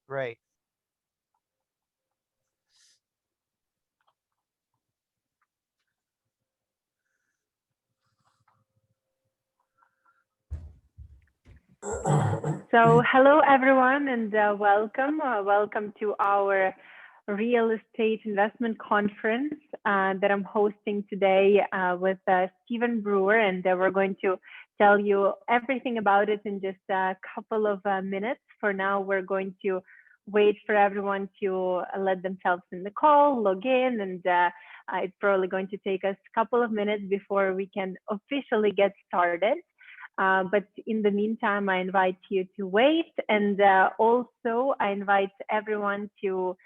Great. So hello everyone and welcome. Welcome to our real estate investment conference that I'm hosting today with Stephen Brewer, and we're going to tell you everything about it in just a couple of minutes. For now, we're going to wait for everyone to let themselves in the call, log in, and it's probably going to take us a couple of minutes before we can officially get started. But in the meantime, I invite you to wait, and also I invite everyone to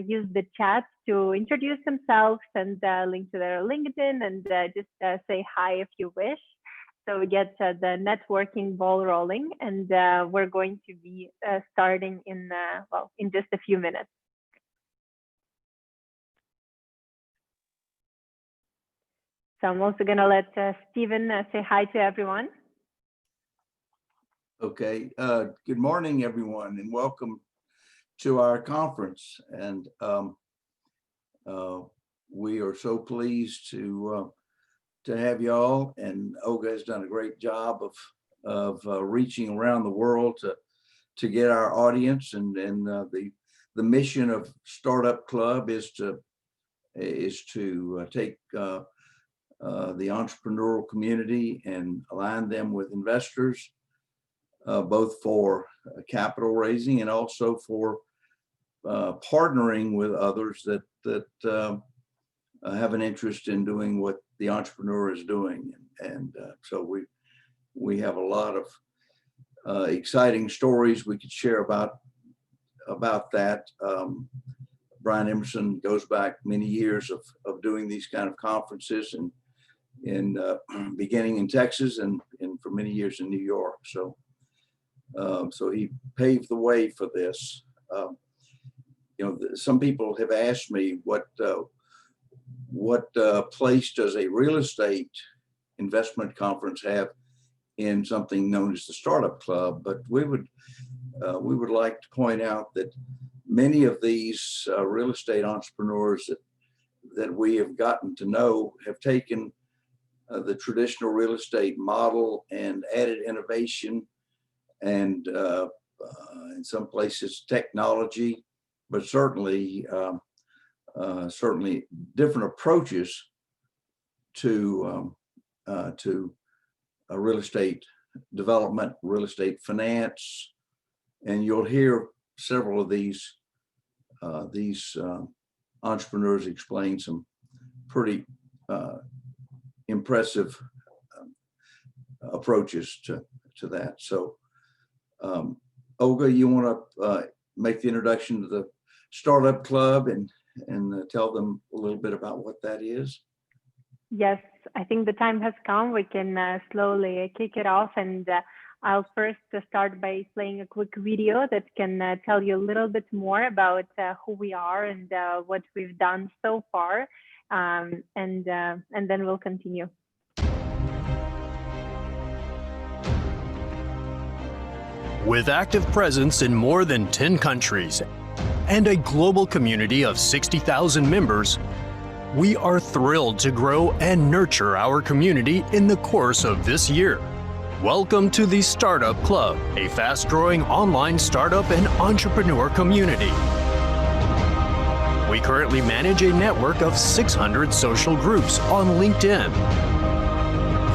use the chat to introduce themselves and link to their LinkedIn, and just say hi if you wish. So we get the networking ball rolling, and we're going to be starting in just a few minutes. So I'm also going to let Stephen say hi to everyone. Okay, good morning, everyone, and welcome to our conference. And we are so pleased to have y'all. And Olga has done a great job of reaching around the world to get our audience. And the mission of Startup Club is to take the entrepreneurial community and align them with investors. Both for capital raising and also for partnering with others that have an interest in doing what the entrepreneur is doing. And so we have a lot of exciting stories we could share about that. Brian Emerson goes back many years of doing these kind of conferences, and beginning in Texas and for many years in New York. So he paved the way for this. Some people have asked me what place does a real estate investment conference have in something known as the Startup Club? But we would like to point out that many of these real estate entrepreneurs that we have gotten to know have taken the traditional real estate model and added innovation, and in some places technology, but certainly different approaches to real estate development, real estate finance. And you'll hear several of these entrepreneurs explain some pretty impressive approaches to that. So Olga, you want to make the introduction to the Startup Club and tell them a little bit about what that is? Yes, I think the time has come. We can slowly kick it off, and I'll first start by playing a quick video that can tell you a little bit more about who we are and what we've done so far, and then we'll continue. With active presence in more than 10 countries and a global community of 60,000 members, we are thrilled to grow and nurture our community in the course of this year. Welcome to the Startup Club, a fast-growing online startup and entrepreneur community. We currently manage a network of 600 social groups on LinkedIn,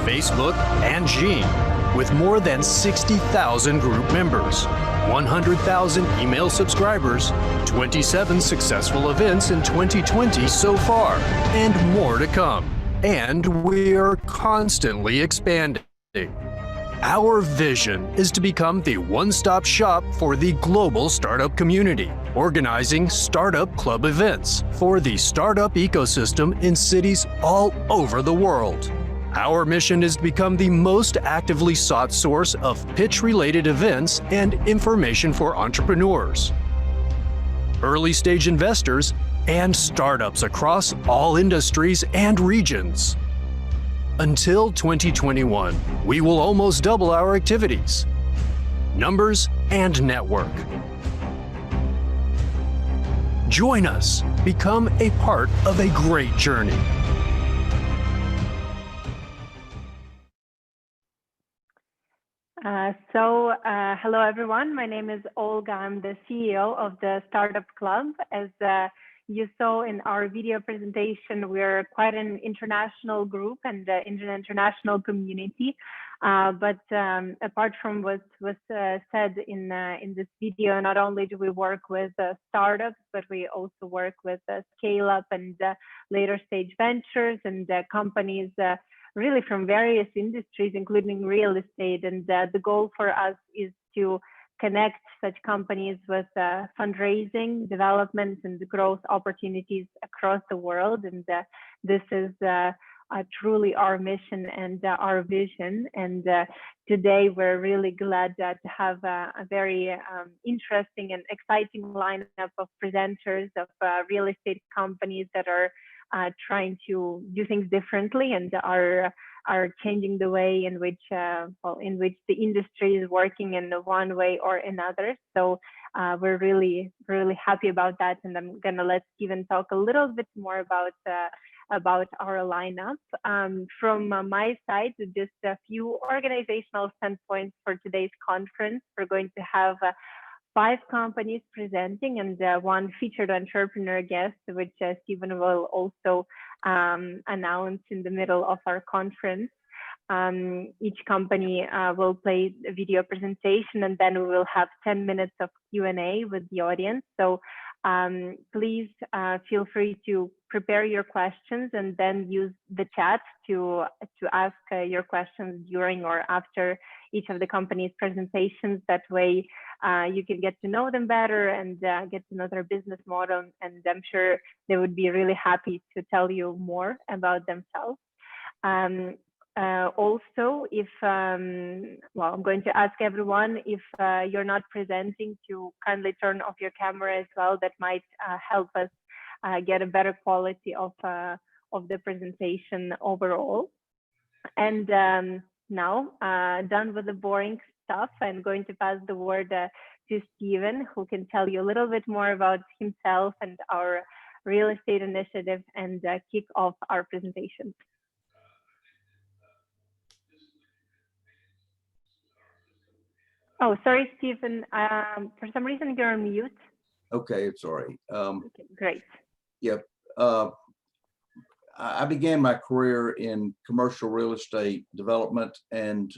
Facebook, and Gene, with more than 60,000 group members, 100,000 email subscribers, 27 successful events in 2020 so far, and more to come. And we are constantly expanding. Our vision is to become the one-stop shop for the global startup community, organizing Startup Club events for the startup ecosystem in cities all over the world. Our mission is to become the most actively sought source of pitch-related events and information for entrepreneurs, early-stage investors, and startups across all industries and regions. Until 2021, we will almost double our activities, numbers, and network. Join us. Become a part of a great journey. Hello everyone. My name is Olga. I'm the CEO of the Startup Club. As you saw in our video presentation, we're quite an international group and in an international community. But apart from what was said in this video, not only do we work with startups, but we also work with scale-up and later stage ventures and companies really from various industries, including real estate. And the goal for us is to connect such companies with fundraising, development, and growth opportunities across the world. And this is truly our mission and our vision. And today we're really glad to have a very interesting and exciting lineup of presenters of real estate companies that are trying to do things differently and are changing the way in which the industry is working in one way or another. So we're really happy about that, and I'm gonna let Steven talk a little bit more about our lineup. From my side, just a few organizational standpoints for today's conference. We're going to have 5 companies presenting and 1 featured entrepreneur guest, which Steven will also announce in the middle of our conference. Each company will play a video presentation, and then we will have 10 minutes of Q&A with the audience. So please feel free to prepare your questions and then use the chat to ask your questions during or after each of the company's presentations. That way you can get to know them better and get to know their business model, and I'm sure they would be really happy to tell you more about themselves. Also, if I'm going to ask everyone, if you're not presenting, to kindly turn off your camera as well. That might help us get a better quality of the presentation overall. And now, done with the boring stuff, I'm going to pass the word to Steven, who can tell you a little bit more about himself and our real estate initiative, and kick off our presentation. Oh, sorry, Steven. For some reason, you're on mute. Okay, sorry. Okay, great. Yep. I began my career in commercial real estate development and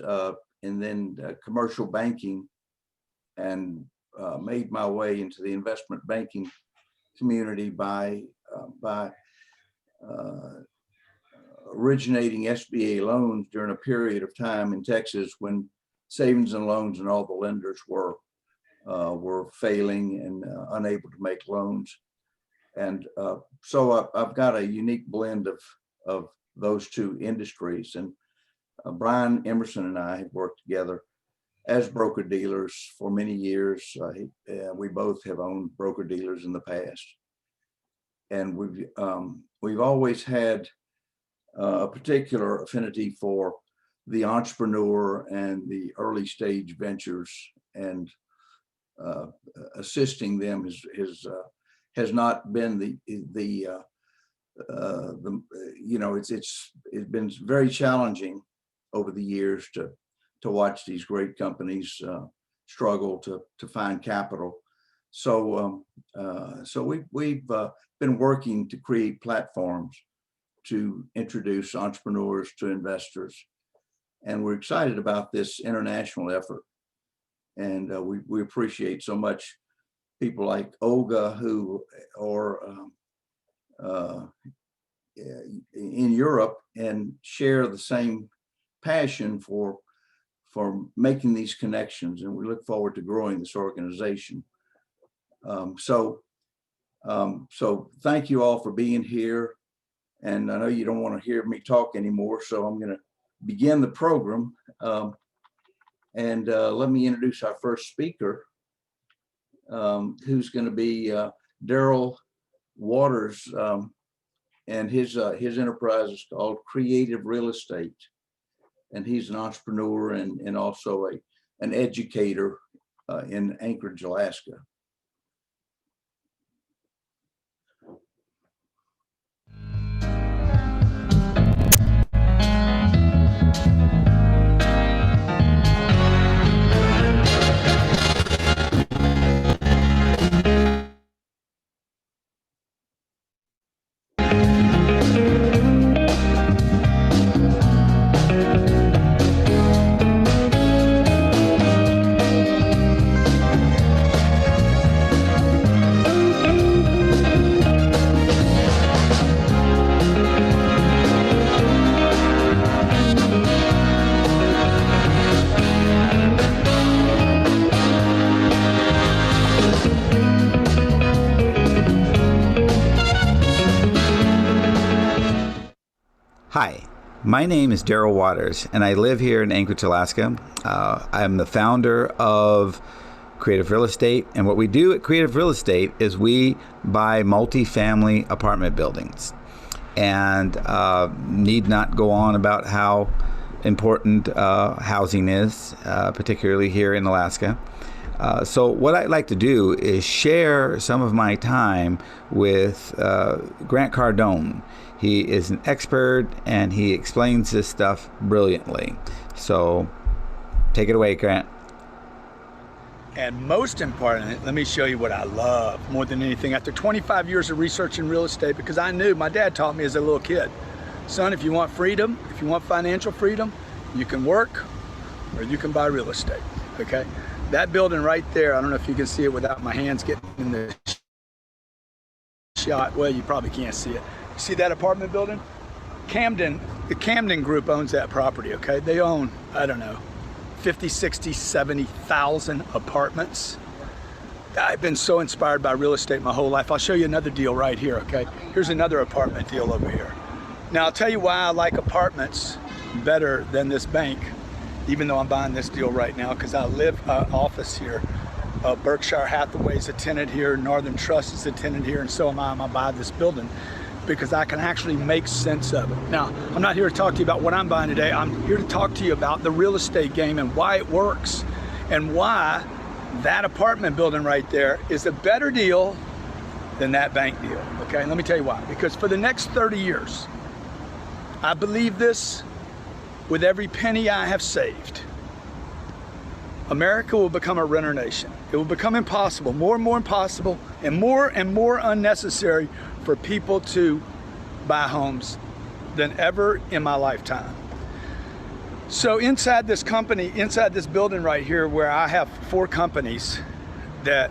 then commercial banking, and made my way into the investment banking community by originating SBA loans during a period of time in Texas when savings and loans and all the lenders were failing and unable to make loans. And so I've got a unique blend of those two industries. And Brian Emerson and I have worked together as broker dealers for many years. We both have owned broker dealers in the past, and we've always had a particular affinity for the entrepreneur and the early stage ventures, and assisting them has not been it's been very challenging over the years to watch these great companies struggle to find capital. So we've been working to create platforms to introduce entrepreneurs to investors, and we're excited about this international effort. And we appreciate so much people like Olga, who are in Europe and share the same passion for making these connections, and we look forward to growing this organization. So thank you all for being here, and I know you don't want to hear me talk anymore, so I'm going to begin the program. And let me introduce our first speaker, who's going to be Daryl Waters, and his enterprise is called Creative Real Estate, and he's an entrepreneur and also an educator in Anchorage, Alaska. Hi, my name is Daryl Waters, and I live here in Anchorage, Alaska. I'm the founder of Creative Real Estate, and what we do at Creative Real Estate is we buy multifamily apartment buildings. And need not go on about how important housing is, particularly here in Alaska. So what I'd like to do is share some of my time with Grant Cardone. He is an expert and he explains this stuff brilliantly. So take it away, Grant. And most importantly, let me show you what I love more than anything. After 25 years of research in real estate, because I knew, my dad taught me as a little kid, son, if you want freedom, if you want financial freedom, you can work or you can buy real estate, okay? That building right there, I don't know if you can see it without my hands getting in the shot. Well, you probably can't see it. See that apartment building? The Camden Group owns that property, okay? They own, I don't know, 50, 60, 70,000 apartments. I've been so inspired by real estate my whole life. I'll show you another deal right here, okay? Here's another apartment deal over here. Now, I'll tell you why I like apartments better than this bank, even though I'm buying this deal right now, because I live office here. Berkshire Hathaway's a tenant here, Northern Trust is a tenant here, and so am I. I'm gonna buy this building because I can actually make sense of it. Now, I'm not here to talk to you about what I'm buying today. I'm here to talk to you about the real estate game and why it works and why that apartment building right there is a better deal than that bank deal, okay? Let me tell you why. Because for the next 30 years, I believe this with every penny I have saved, America will become a renter nation. It will become impossible, more and more impossible, and more unnecessary for people to buy homes than ever in my lifetime. So inside this company, inside this building right here, where I have 4 companies that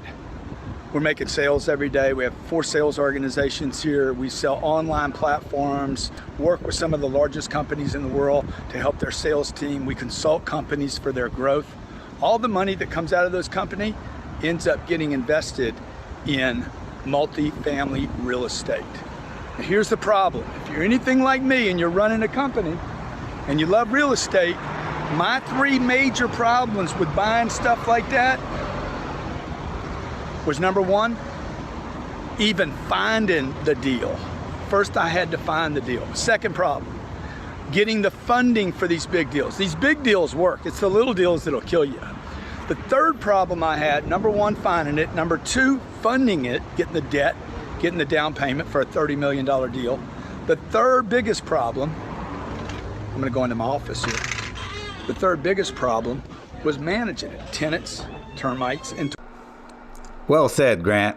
we're making sales every day. We have 4 sales organizations here. We sell online platforms, work with some of the largest companies in the world to help their sales team. We consult companies for their growth. All the money that comes out of those companies ends up getting invested in multifamily real estate. Now, here's the problem. If you're anything like me and you're running a company and you love real estate, my 3 major problems with buying stuff like that was, number 1, even finding the deal. First, I had to find the deal. Second problem, getting the funding for these big deals. These big deals work. It's the little deals that'll kill you. The third problem I had, number 1, finding it. Number 2, funding it, getting the debt, getting the down payment for a $30 million deal. The third biggest problem, I'm gonna go into my office here. The third biggest problem was managing it. Tenants, termites, and Well said, Grant.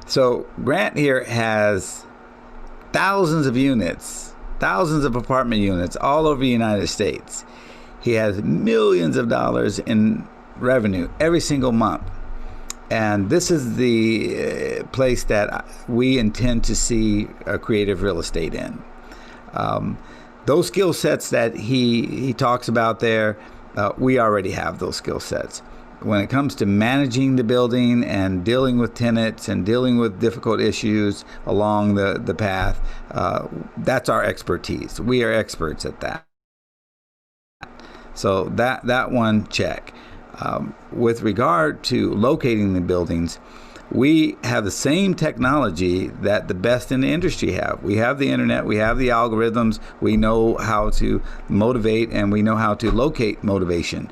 So Grant here has thousands of units, thousands of apartment units all over the United States. He has millions of dollars in revenue every single month. And this is the place that we intend to see creative real estate in. Those skill sets that he talks about there, we already have those skill sets. When it comes to managing the building and dealing with tenants and dealing with difficult issues along the path, that's our expertise. We are experts at that. So that one, check. With regard to locating the buildings, we have the same technology that the best in the industry have. We have the internet, we have the algorithms, we know how to motivate, and we know how to locate motivation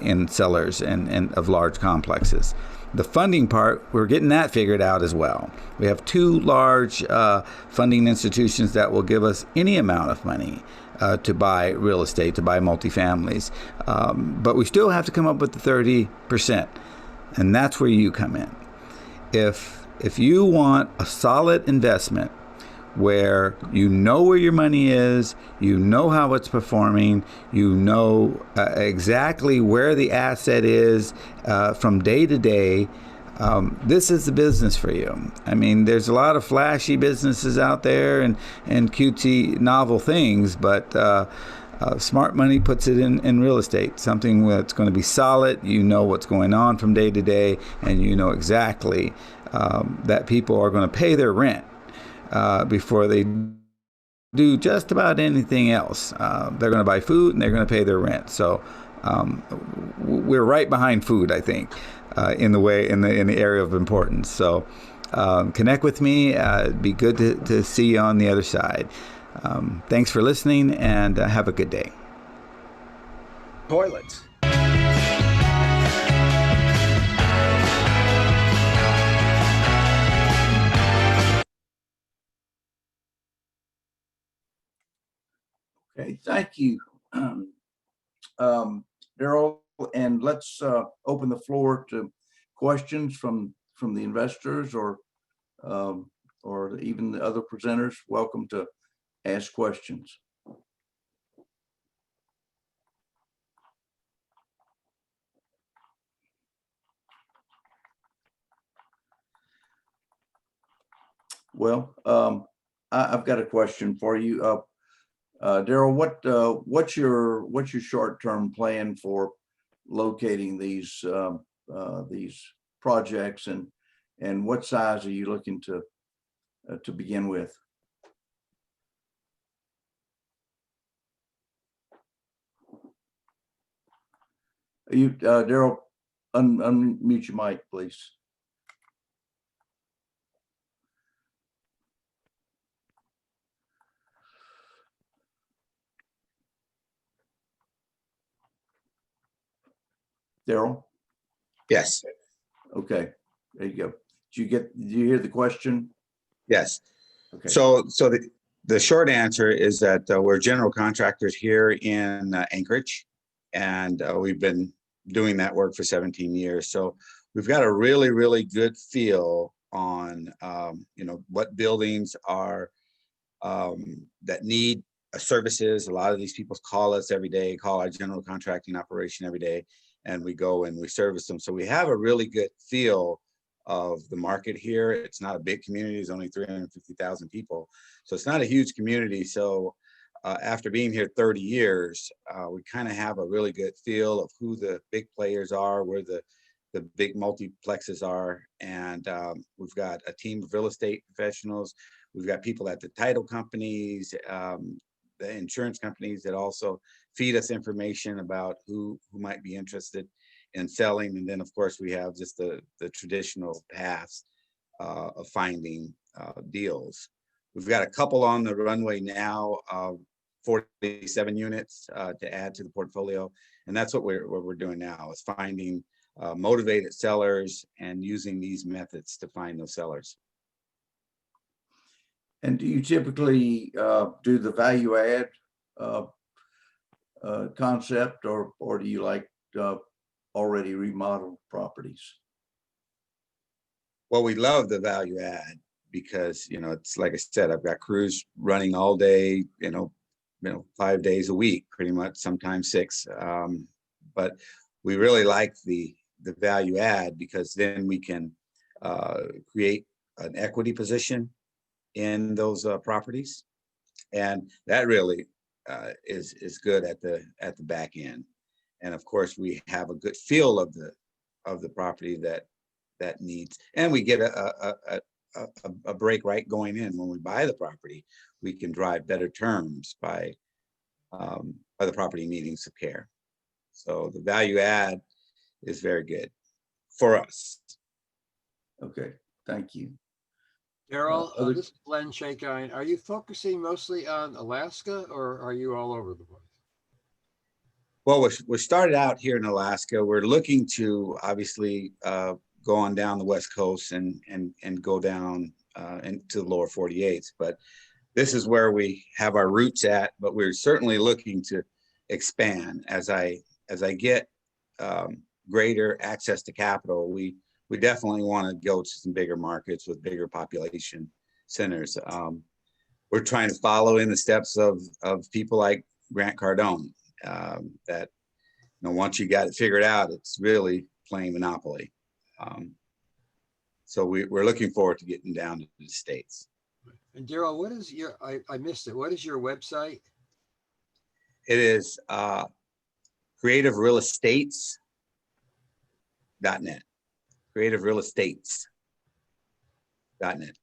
in sellers and of large complexes. The funding part, we're getting that figured out as well. We have 2 large funding institutions that will give us any amount of money to buy real estate, to buy multifamilies. But we still have to come up with the 30%. And that's where you come in. If you want a solid investment where you know where your money is, you know how it's performing, you know exactly where the asset is from day to day, this is the business for you. I mean, there's a lot of flashy businesses out there and cutesy novel things, but smart money puts it in real estate, something that's going to be solid. You know what's going on from day to day, and you know exactly that people are going to pay their rent before they do just about anything else. They're going to buy food and they're going to pay their rent. So we're right behind food, I think, in the area of importance. So connect with me. It'd be good to see you on the other side. Thanks for listening, and have a good day. Toilets. Okay, thank you, Daryl. And let's open the floor to questions from the investors or even the other presenters. Welcome to ask questions. Well, I've got a question for you, Daryl. What's your short-term plan for locating these projects, and what size are you looking to begin with? You, Daryl, unmute your mic, please. Daryl? Yes. Okay, there you go. Did you hear the question? Yes. Okay. So the short answer is that we're general contractors here in Anchorage, and we've been doing that work for 17 years. So we've got a really, really good feel on what buildings are that need services. A lot of these people call us every day, call our general contracting operation every day, and we go and we service them. So we have a really good feel of the market here. It's not a big community. It's only 350,000 people. So it's not a huge community. So after being here 30 years, we kind of have a really good feel of who the big players are, where the big multiplexes are. And we've got a team of real estate professionals. We've got people at the title companies, the insurance companies that also feed us information about who might be interested in selling. And then of course we have just the traditional paths of finding deals. We've got a couple on the runway now, 47 units to add to the portfolio. And that's what we're doing now, is finding motivated sellers and using these methods to find those sellers. And do you typically do the value add concept, or do you like already remodeled properties? Well, we love the value add because, it's like I said, I've got crews running all day, 5 days a week, pretty much, sometimes 6. But we really like the value add because then we can create an equity position in those properties, and that really is good at the back end. And of course, we have a good feel of the property that needs, and we get a break right going in. When we buy the property, we can drive better terms by the property needing some care. So the value add is very good for us. Okay, thank you. Daryl, this is Glenn Shakeine. Are you focusing mostly on Alaska, or are you all over the place? Well, we started out here in Alaska. We're looking to obviously go on down the West Coast and go down into the lower 48s. But this is where we have our roots at. But we're certainly looking to expand as I get greater access to capital. We definitely want to go to some bigger markets with bigger population centers. We're trying to follow in the steps of people like Grant Cardone, that once you got it figured out, it's really playing Monopoly. So we're looking forward to getting down to the States. And Daryl, what is your, I missed it. What is your website? It is creativerealestates.net. creativerealestates.net.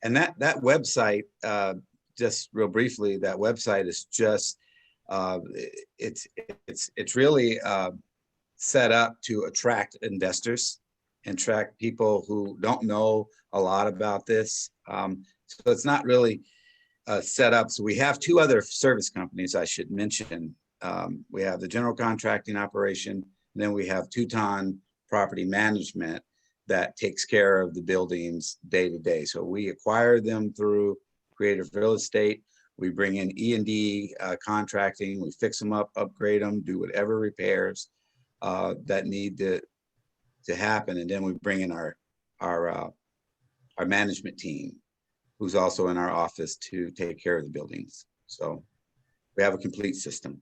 And that website, just real briefly, that website is just it's really set up to attract investors and attract people who don't know a lot about this. So it's not really set up. So we have two other service companies I should mention. We have the general contracting operation, and then we have Teuton Property Management that takes care of the buildings day to day. So we acquire them through Creative Real Estate. We bring in E&D contracting, we fix them up, upgrade them, do whatever repairs that need to happen. And then we bring in our management team, who's also in our office to take care of the buildings. So we have a complete system.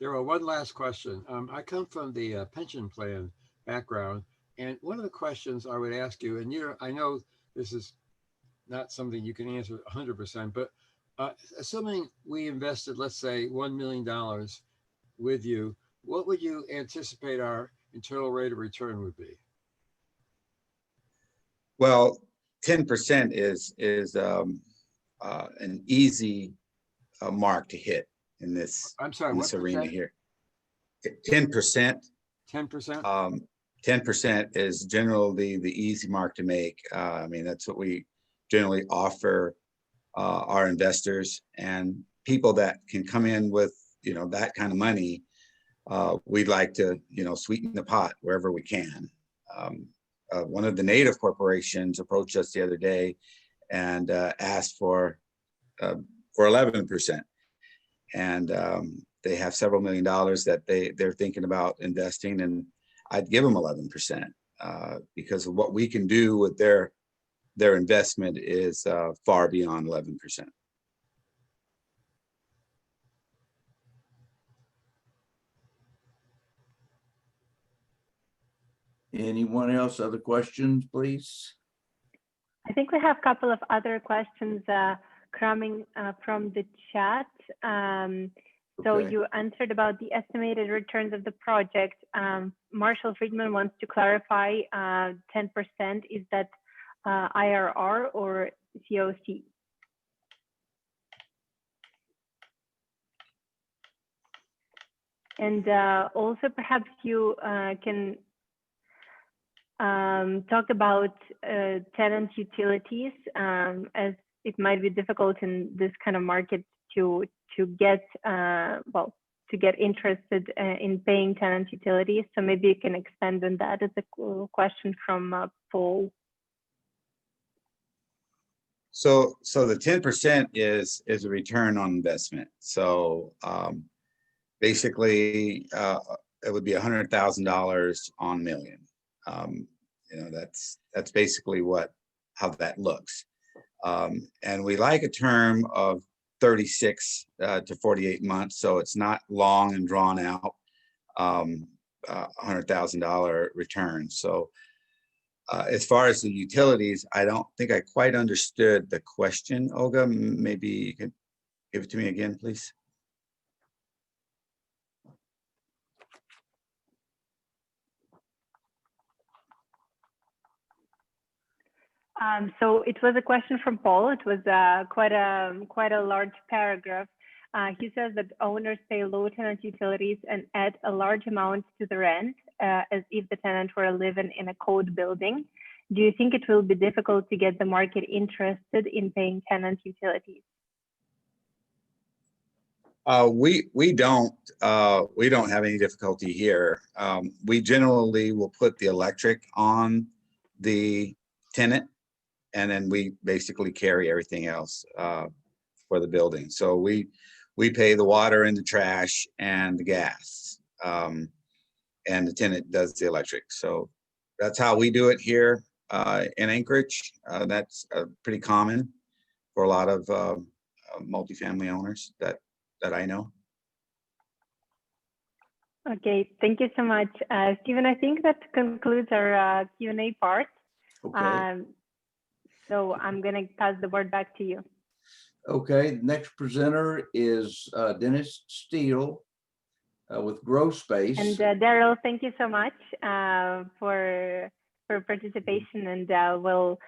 Daryl, one last question. I come from the pension plan background, and one of the questions I would ask you, and I know this is not something you can answer 100%, but assuming we invested, let's say, $1 million with you, what would you anticipate our internal rate of return would be? Well, 10% is an easy mark to hit in this, I'm sorry, in this what arena percent? here. 10%. 10%? 10% is generally the easy mark to make. I mean, that's what we generally offer our investors and people that can come in with, that kind of money. We'd like to, sweeten the pot wherever we can. One of the native corporations approached us the other day and asked for 11%. And they have several $1 million that they're thinking about investing, and I'd give them 11% because of what we can do with their investment is far beyond 11%. Anyone else? Other questions, please? I think we have a couple of other questions coming from the chat. So Okay. you answered about the estimated returns of the project. Marshall Friedman wants to clarify 10%, is that IRR or COC? And also perhaps you can talk about tenant utilities, as it might be difficult in this kind of market to get interested in paying tenant utilities. So maybe you can expand on that. It's a question from Paul. So the 10% is a return on investment. So basically, it would be $100,000 on $1 million. That's basically how that looks. And we like a term of 36 to 48 months, so it's not long and drawn out. $100,000 return. So as far as the utilities, I don't think I quite understood the question, Olga. Maybe you can give it to me again, please. So it was a question from Paul. It was quite a large paragraph. He says that owners pay low tenant utilities and add a large amount to the rent, as if the tenant were living in a code building. Do you think it will be difficult to get the market interested in paying tenant utilities? We don't have any difficulty here. We generally will put the electric on the tenant, and then we basically carry everything else for the building. So we pay the water and the trash and the gas, and the tenant does the electric. So that's how we do it here in Anchorage. That's pretty common for a lot of multifamily owners that I know. Okay, thank you so much, Stephen. I think that concludes our Q&A part. Okay. So I'm going to pass the word back to you. Okay, next presenter is Dennis Steele with GrowSpace. And Daryl, thank you so much for participation, and we'll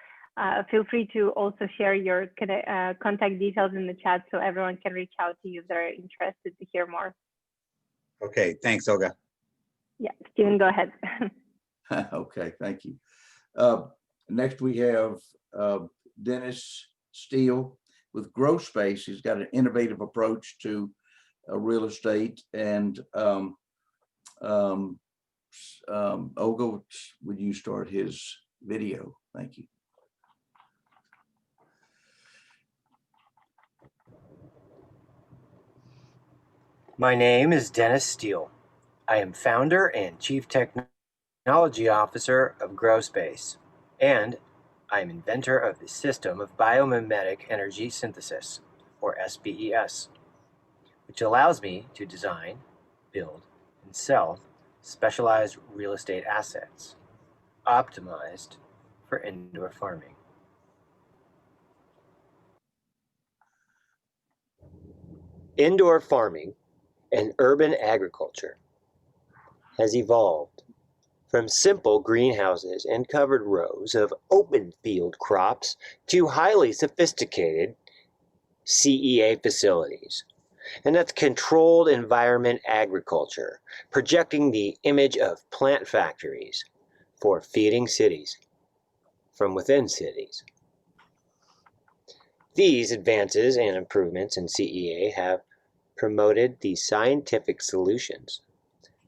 Feel free to also share your contact details in the chat so everyone can reach out to you if they're interested to hear more. Okay, thanks, Olga. Yeah, Stephen, go ahead. Okay, thank you. Next we have Dennis Steele with GrowSpace. He's got an innovative approach to real estate. And Olga, would you start his video? Thank you. My name is Dennis Steele. I am founder and chief technology officer of GrowSpace, and I am inventor of the system of biomimetic energy synthesis, or SBES, which allows me to design, build, and sell specialized real estate assets, optimized for indoor farming. Indoor farming and urban agriculture has evolved from simple greenhouses and covered rows of open field crops to highly sophisticated CEA facilities. And that's controlled environment agriculture, projecting the image of plant factories for feeding cities from within cities. These advances and improvements in CEA have promoted the scientific solutions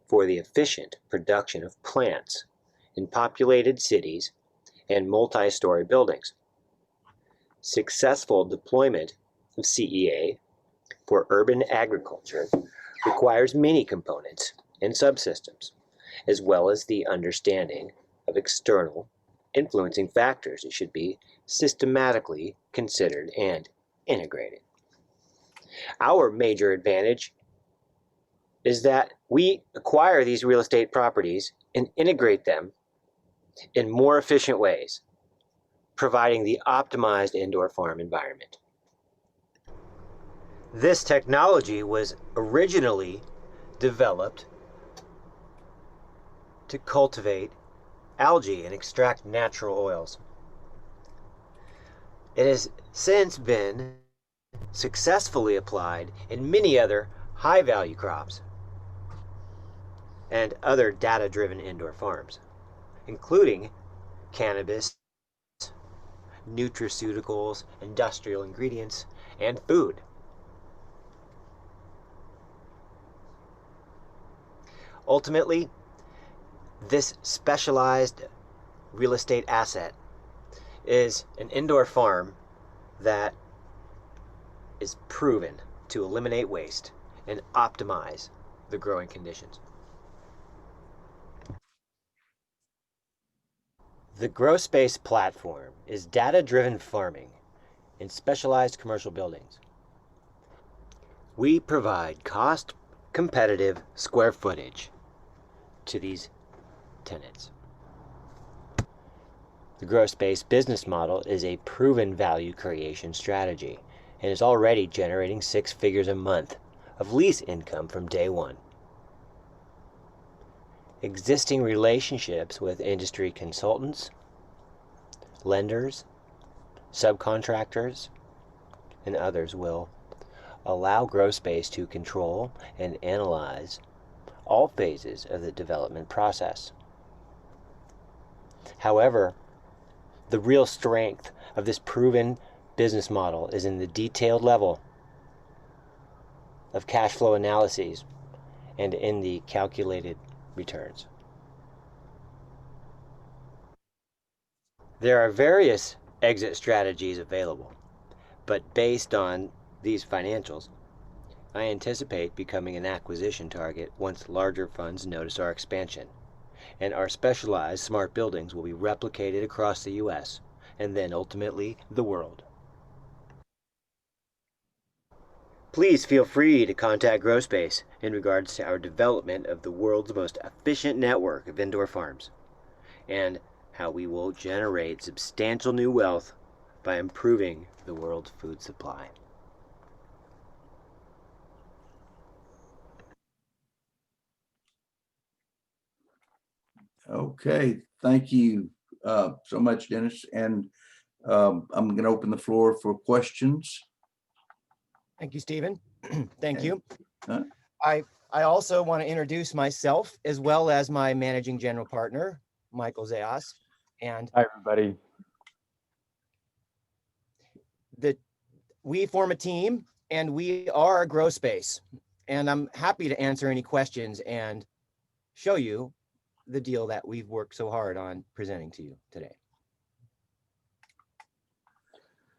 for the efficient production of plants in populated cities and multi-story buildings. Successful deployment of CEA for urban agriculture requires many components and subsystems, as well as the understanding of external influencing factors that should be systematically considered and integrated. Our major advantage is that we acquire these real estate properties and integrate them in more efficient ways, providing the optimized indoor farm environment. This technology was originally developed to cultivate algae and extract natural oils. It has since been successfully applied in many other high-value crops and other data-driven indoor farms, including cannabis, nutraceuticals, industrial ingredients, and food. Ultimately, this specialized real estate asset is an indoor farm that is proven to eliminate waste and optimize the growing conditions. The GrowSpace platform is data-driven farming in specialized commercial buildings. We provide cost-competitive square footage to these tenants. The GrowSpace business model is a proven value creation strategy and is already generating 6 figures a month of lease income from day one. Existing relationships with industry consultants, lenders, subcontractors, and others will allow GrowSpace to control and analyze all phases of the development process. However, the real strength of this proven business model is in the detailed level of cash flow analyses and in the calculated returns. There are various exit strategies available, but based on these financials, I anticipate becoming an acquisition target once larger funds notice our expansion, and our specialized smart buildings will be replicated across the U.S. and then ultimately the world. Please feel free to contact GrowSpace in regards to our development of the world's most efficient network of indoor farms and how we will generate substantial new wealth by improving the world's food supply. Okay, thank you so much, Dennis. And I'm going to open the floor for questions. Thank you, Stephen. Thank Okay. you. Huh? I also want to introduce myself as well as my managing general partner, Michael Zayas. And hi, everybody. We form a team and we are GrowSpace. And I'm happy to answer any questions and show you the deal that we've worked so hard on presenting to you today.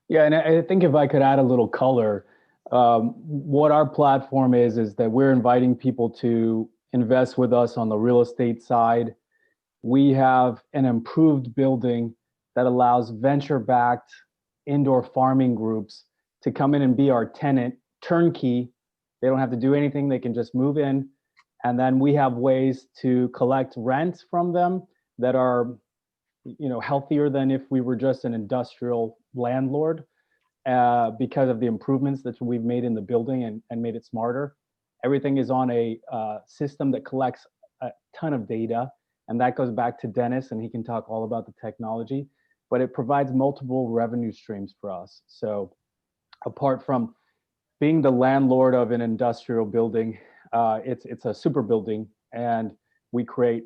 Yeah, and I think if I could add a little color, what our platform is that we're inviting people to invest with us on the real estate side. We have an improved building that allows venture-backed indoor farming groups to come in and be our tenant, turnkey. They don't have to do anything. They can just move in. And then we have ways to collect rent from them that are, healthier than if we were just an industrial landlord, because of the improvements that we've made in the building and made it smarter. Everything is on a system that collects a ton of data, and that goes back to Dennis, and he can talk all about the technology, but it provides multiple revenue streams for us. So apart from being the landlord of an industrial building, it's a super building, and we create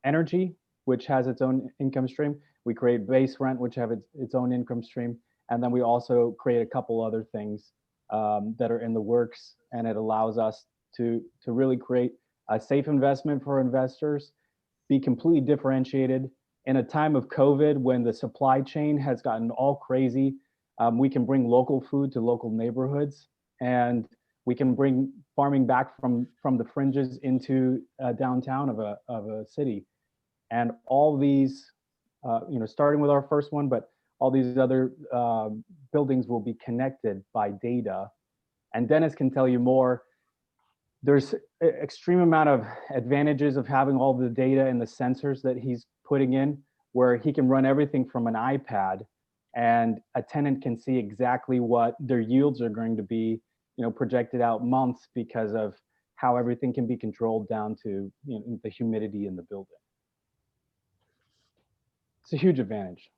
energy, which has its own income stream. We create base rent, which have its own income stream. And then we also create a couple other things that are in the works. And it allows us to really create a safe investment for investors, be completely differentiated. In a time of COVID, when the supply chain has gotten all crazy, we can bring local food to local neighborhoods, and we can bring farming back from the fringes into downtown of a city. And all these, starting with our first one, but all these other buildings will be connected by data. And Dennis can tell you more. There's an extreme amount of advantages of having all the data and the sensors that he's putting in, where he can run everything from an iPad, and a tenant can see exactly what their yields are going to be, projected out months, because of how everything can be controlled down to the humidity in the building. It's a huge advantage.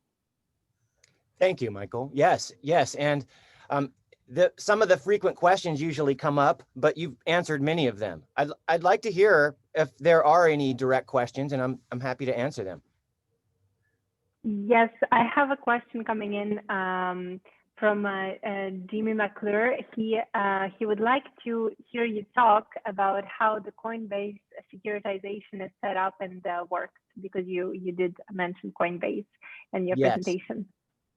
Thank you, Michael. Yes. And some of the frequent questions usually come up, but you've answered many of them. I'd like to hear if there are any direct questions, and I'm happy to answer them. Yes, I have a question coming in from Jimmy McClure. He would like to hear you talk about how the Coinbase securitization is set up and works, because you did mention Coinbase in your presentation.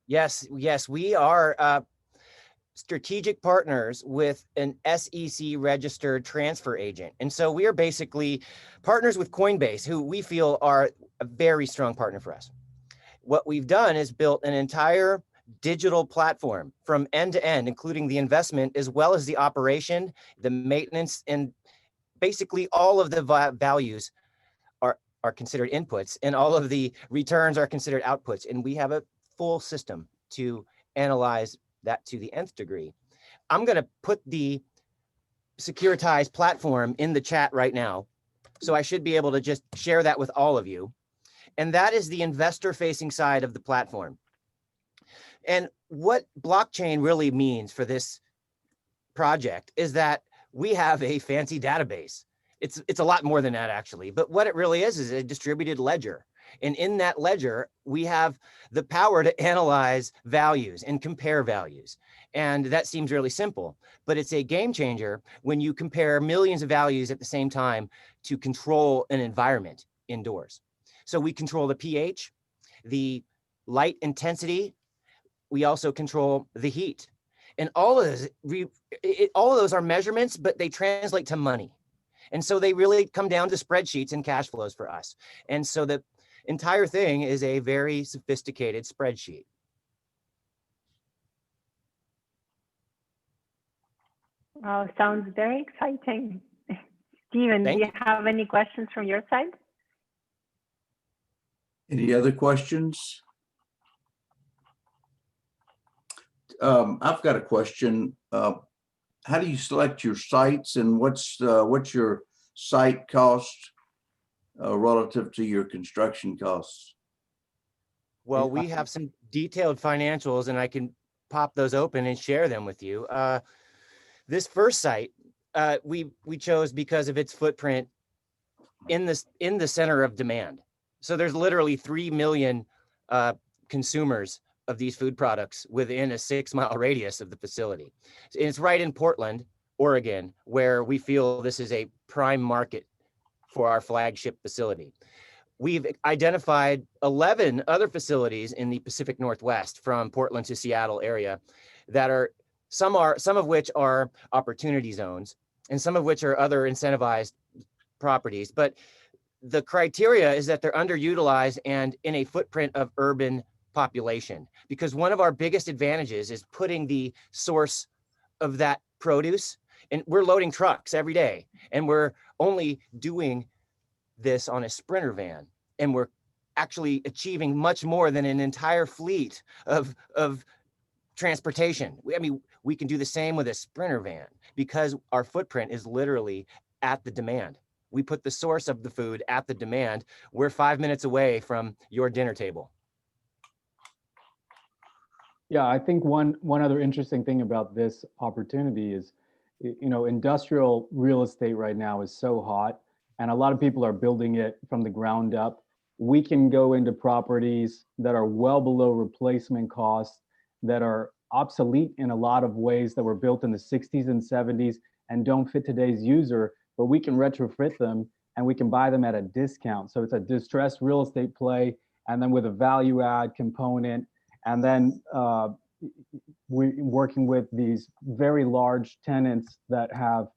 Yes, we are strategic partners with an SEC registered transfer agent. And so we are basically partners with Coinbase, who we feel are a very strong partner for us. What we've done is built an entire digital platform from end to end, including the investment as well as the operation, the maintenance, and basically all of the values are considered inputs, and all of the returns are considered outputs. And we have a full system to analyze that to the nth degree. I'm going to put the securitized platform in the chat right now, so I should be able to just share that with all of you. And that is the investor facing side of the platform. And what blockchain really means for this project is that we have a fancy database. It's a lot more than that, actually, but what it really is a distributed ledger. And in that ledger, we have the power to analyze values and compare values. And that seems really simple, but it's a game changer when you compare millions of values at the same time to control an environment indoors. So we control the pH, the light intensity. We also control the heat. And all of those are measurements, but they translate to money. And so they really come down to spreadsheets and cash flows for us. And so the entire thing is a very sophisticated spreadsheet. Oh, sounds very exciting. Stephen, do you have any questions from your side? Any other questions? I've got a question. How do you select your sites, and what's your site cost relative to your construction costs? Well, we have some detailed financials, and I can pop those open and share them with you. This first site we chose because of its footprint in the center of demand. So there's literally 3 million consumers of these food products within a 6-mile radius of the facility. And it's right in Portland, Oregon, where we feel this is a prime market for our flagship facility. We've identified 11 other facilities in the Pacific Northwest from Portland to Seattle area that are some of which are opportunity zones and some of which are other incentivized properties. But the criteria is that they're underutilized and in a footprint of urban population, because one of our biggest advantages is putting the source of that produce, and we're loading trucks every day, and we're only doing this on a Sprinter van, and we're actually achieving much more than an entire fleet of transportation. We can do the same with a Sprinter van because our footprint is literally at the demand. We put the source of the food at the demand. We're 5 minutes away from your dinner table. Yeah, I think one other interesting thing about this opportunity is, industrial real estate right now is so hot, and a lot of people are building it from the ground up. We can go into properties that are well below replacement costs, that are obsolete in a lot of ways, that were built in the 60s and 70s and don't fit today's user, but we can retrofit them and we can buy them at a discount. So it's a distressed real estate play, and then with a value add component, and then we're working with these very large tenants that have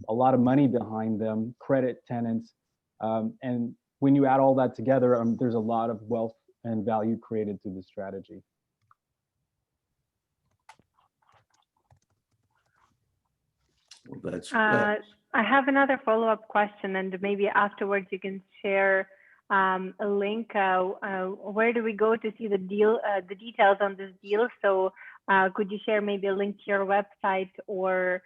a lot of money behind them, credit tenants. And when you add all that together, there's a lot of wealth and value created through the strategy. Well, that's I have another follow-up question, and maybe afterwards you can share a link. Where do we go to see the details on this deal? So could you share maybe a link to your website or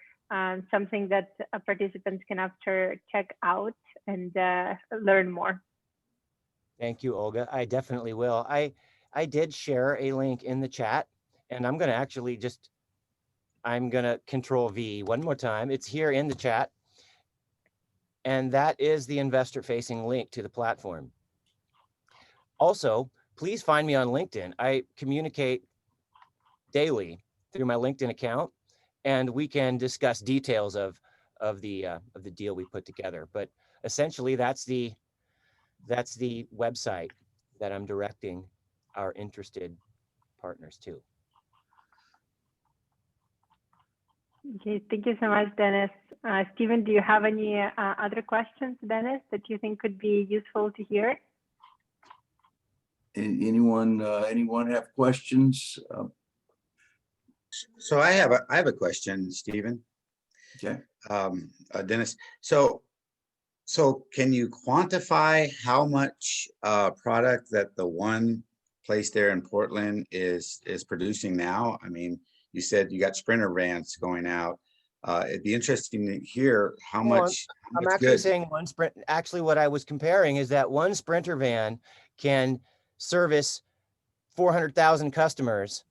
something that participants can after check out and learn more? Thank you, Olga. I definitely will. I did share a link in the chat, and I'm gonna Control V one more time. It's here in the chat. And that is the investor-facing link to the platform. Also, please find me on LinkedIn. I communicate daily through my LinkedIn account, and we can discuss details of the deal we put together. But essentially, that's the website that I'm directing our interested partners to. Okay, thank you so much, Dennis. Stephen, do you have any other questions, Dennis, that you think could be useful to hear? anyone have questions? So I have a question, Stephen. Okay. Dennis. So can you quantify how much product that the one place there in Portland is producing now? I mean, you said you got Sprinter vans going out. It'd be interesting to hear how much. I'm actually saying one Sprint. Actually, what I was comparing is that one Sprinter van can service 400,000 customers,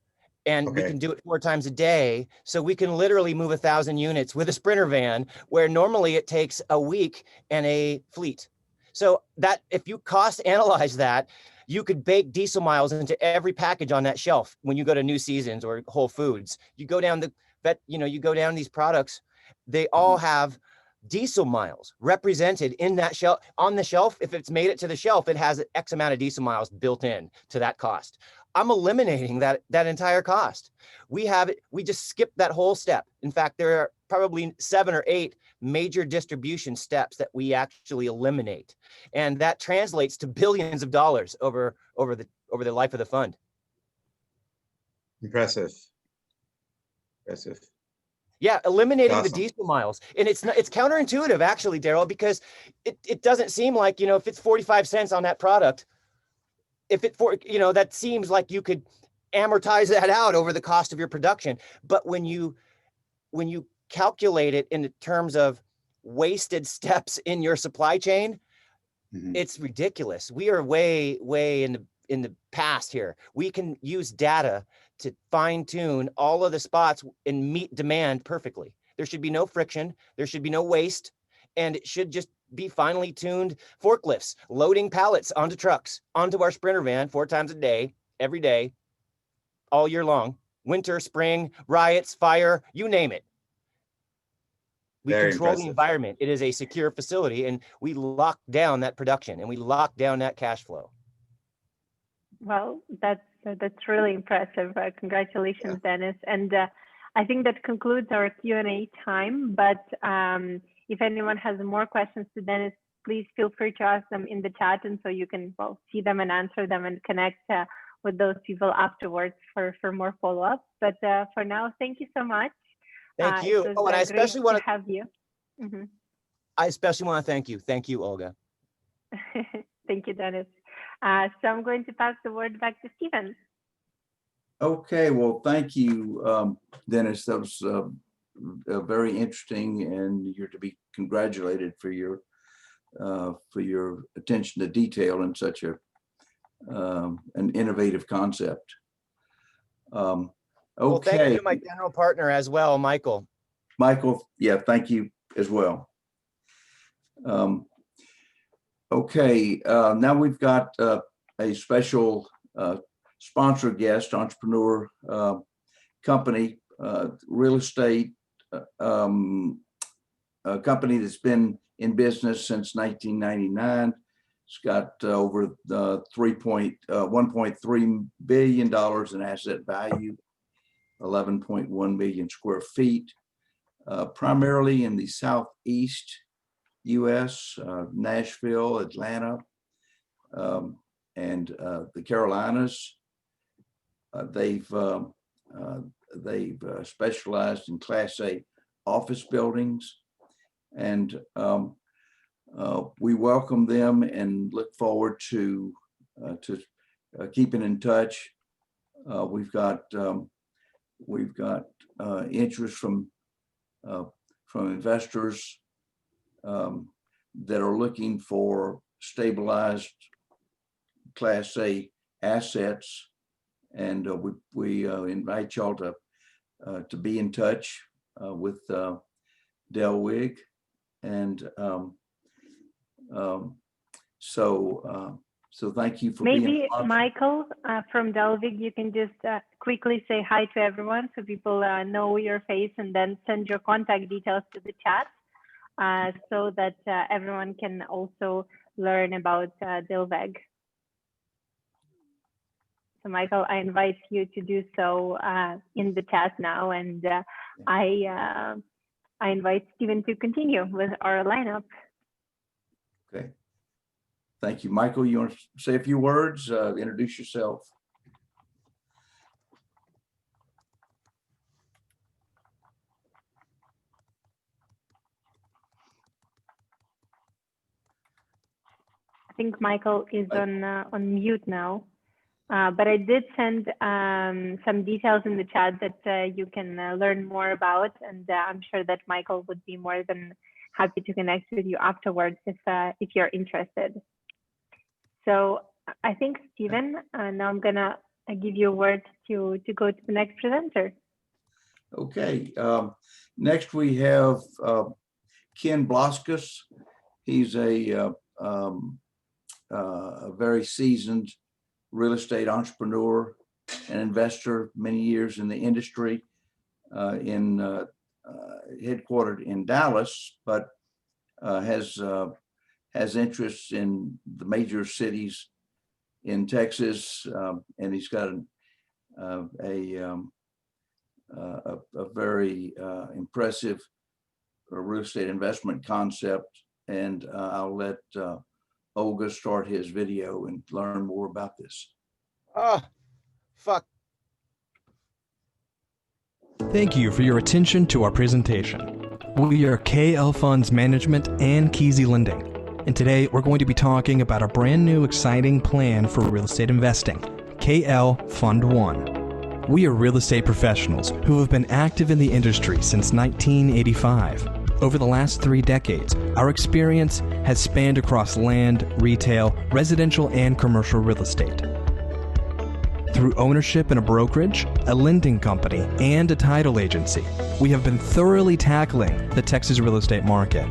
and we can do it 4 times a day. So we can literally move 1,000 units with a Sprinter van, where normally it takes a week and a fleet. So that if you cost analyze that, you could bake diesel miles into every package on that shelf. When you go to New Seasons or Whole Foods, you go down you go down these products, they all have diesel miles represented in that shelf. On the shelf, if it's made it to the shelf, it has X amount of diesel miles built in to that cost. I'm eliminating that entire cost. We just skip that whole step. In fact, there are probably 7 or 8 major distribution steps that we actually eliminate. And that translates to billions of dollars over the life of the fund. Impressive. Yeah, eliminating the diesel miles. And it's counterintuitive actually, Daryl, because it doesn't seem like, if it's 45 cents on that product, that seems like you could amortize that out over the cost of your production. But when you calculate it in terms of wasted steps in your supply chain, it's ridiculous. We are way in in the past here. We can use data to fine tune all of the spots and meet demand perfectly. There should be no friction. There should be no waste. And it should just be finely tuned forklifts, loading pallets onto trucks, onto our Sprinter van 4 times a day, every day, all year long. Winter, spring, riots, fire, you name it. We Very control impressive. the environment. It is a secure facility, and we lock down that production and we lock down that cash flow. Well, that's really impressive. Congratulations, Dennis. And I think that concludes our Q&A time. But if anyone has more questions to Dennis, please feel free to ask them in the chat, and so you can see them and answer them and connect with those people afterwards for more follow-up. But for now, thank you so much. Thank you. It was, and I especially want to have you. Mm-hmm. I especially want to thank you. Thank you, Olga. Thank you, Dennis. So I'm going to pass the word back to Stephen. Okay, well, thank you, Dennis. That was very interesting, and you're to be congratulated for your attention to detail in such an innovative concept. Okay. Well, thank you to my general partner as well, Michael. Michael, yeah, thank you as well. Okay, now we've got a special sponsor guest, entrepreneur, company, real estate, a company that's been in business since 1999. It's got over $1.3 billion in asset value, 11.1 million square feet, primarily in the Southeast US, Nashville, Atlanta, and the Carolinas. They've specialized in Class A office buildings, and we welcome them and look forward to keeping in touch. We've got interest from investors that are looking for stabilized Class A assets, and we invite y'all to be in touch with Delwig, and so thank you for being maybe on. Michael from Delvig, you can just quickly say hi to everyone so people know your face, and then send your contact details to the chat so that everyone can also learn about Delvig. So Michael, I invite you to do so in the chat now, and I invite Stephen to continue with our lineup. Okay. Thank you. Michael, you want to say a few words, introduce yourself? I think Michael is on mute now, but I did send some details in the chat that you can learn more about, and I'm sure that Michael would be more than happy to connect with you afterwards if you're interested. So I think, Stephen, now I'm gonna give you a word to go to the next presenter. Okay, next we have Ken Bloskus. He's a very seasoned real estate entrepreneur and investor, many years in the industry, headquartered in Dallas, but has interests in the major cities in Texas, and he's got a very impressive real estate investment concept. And I'll let Olga start his video and learn more about this. Fuck. Thank you for your attention to our presentation. We are KL Funds Management and Keyzie Lending, and today we're going to be talking about a brand new exciting plan for real estate investing, KL Fund 1. We are real estate professionals who have been active in the industry since 1985. Over the last 3 decades, our experience has spanned across land, retail, residential, and commercial real estate. Through ownership in a brokerage, a lending company, and a title agency, we have been thoroughly tackling the Texas real estate market.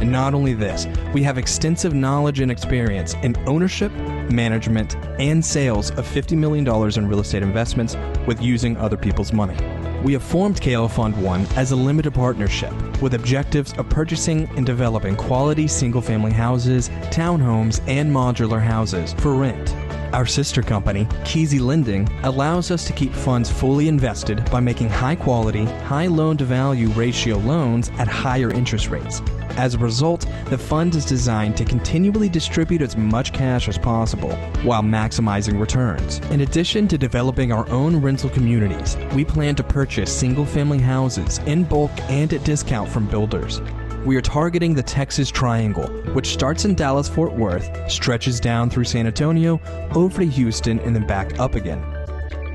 And not only this, we have extensive knowledge and experience in ownership, management, and sales of $50 million in real estate investments with using other people's money. We have formed KL Fund 1 as a limited partnership with objectives of purchasing and developing quality single-family houses, townhomes, and modular houses for rent. Our sister company, Keyzie Lending, allows us to keep funds fully invested by making high-quality, high loan-to-value ratio loans at higher interest rates. As a result, the fund is designed to continually distribute as much cash as possible while maximizing returns. In addition to developing our own rental communities, we plan to purchase single-family houses in bulk and at discount from builders. We are targeting the Texas Triangle, which starts in Dallas-Fort Worth, stretches down through San Antonio, over to Houston, and then back up again.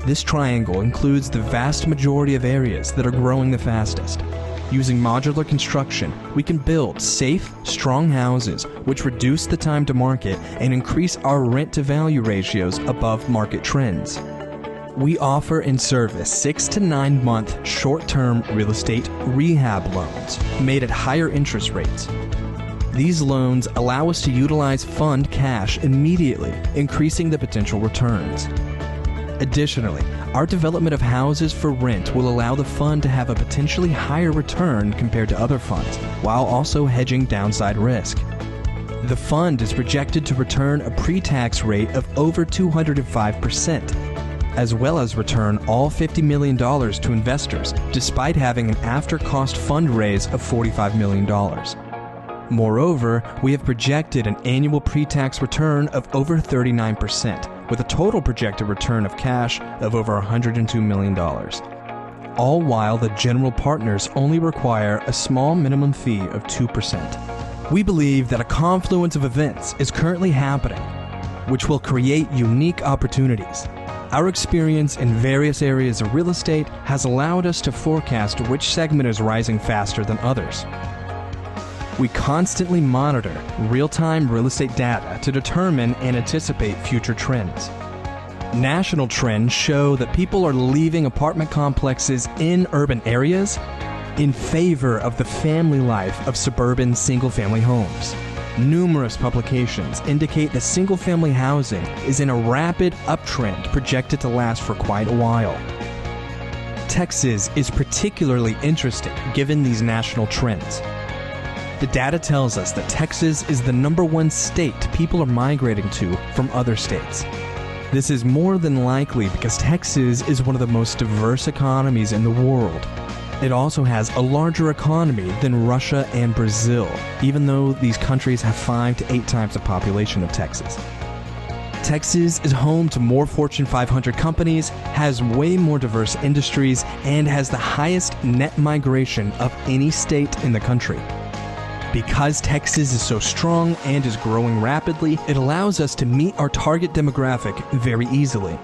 This triangle includes the vast majority of areas that are growing the fastest. Using modular construction, we can build safe, strong houses which reduce the time to market and increase our rent-to-value ratios above market trends. We offer and service 6 to 9 month short-term real estate rehab loans made at higher interest rates. These loans allow us to utilize fund cash immediately, increasing the potential returns. Additionally, our development of houses for rent will allow the fund to have a potentially higher return compared to other funds, while also hedging downside risk. The fund is projected to return a pre-tax rate of over 205%, as well as return all $50 million to investors, despite having an after-cost fundraise of $45 million. Moreover, we have projected an annual pre-tax return of over 39%, with a total projected return of cash of over $102 million. All while the general partners only require a small minimum fee of 2%. We believe that a confluence of events is currently happening, which will create unique opportunities. Our experience in various areas of real estate has allowed us to forecast which segment is rising faster than others. We constantly monitor real-time real estate data to determine and anticipate future trends. National trends show that people are leaving apartment complexes in urban areas in favor of the family life of suburban single-family homes. Numerous publications indicate that single-family housing is in a rapid uptrend projected to last for quite a while. Texas is particularly interesting given these national trends. The data tells us that Texas is the #1 state people are migrating to from other states. This is more than likely because Texas is one of the most diverse economies in the world. It also has a larger economy than Russia and Brazil, even though these countries have 5 to 8 times the population of Texas. Texas is home to more Fortune 500 companies, has way more diverse industries, and has the highest net migration of any state in the country. Because Texas is so strong and is growing rapidly, it allows us to meet our target demographic very easily.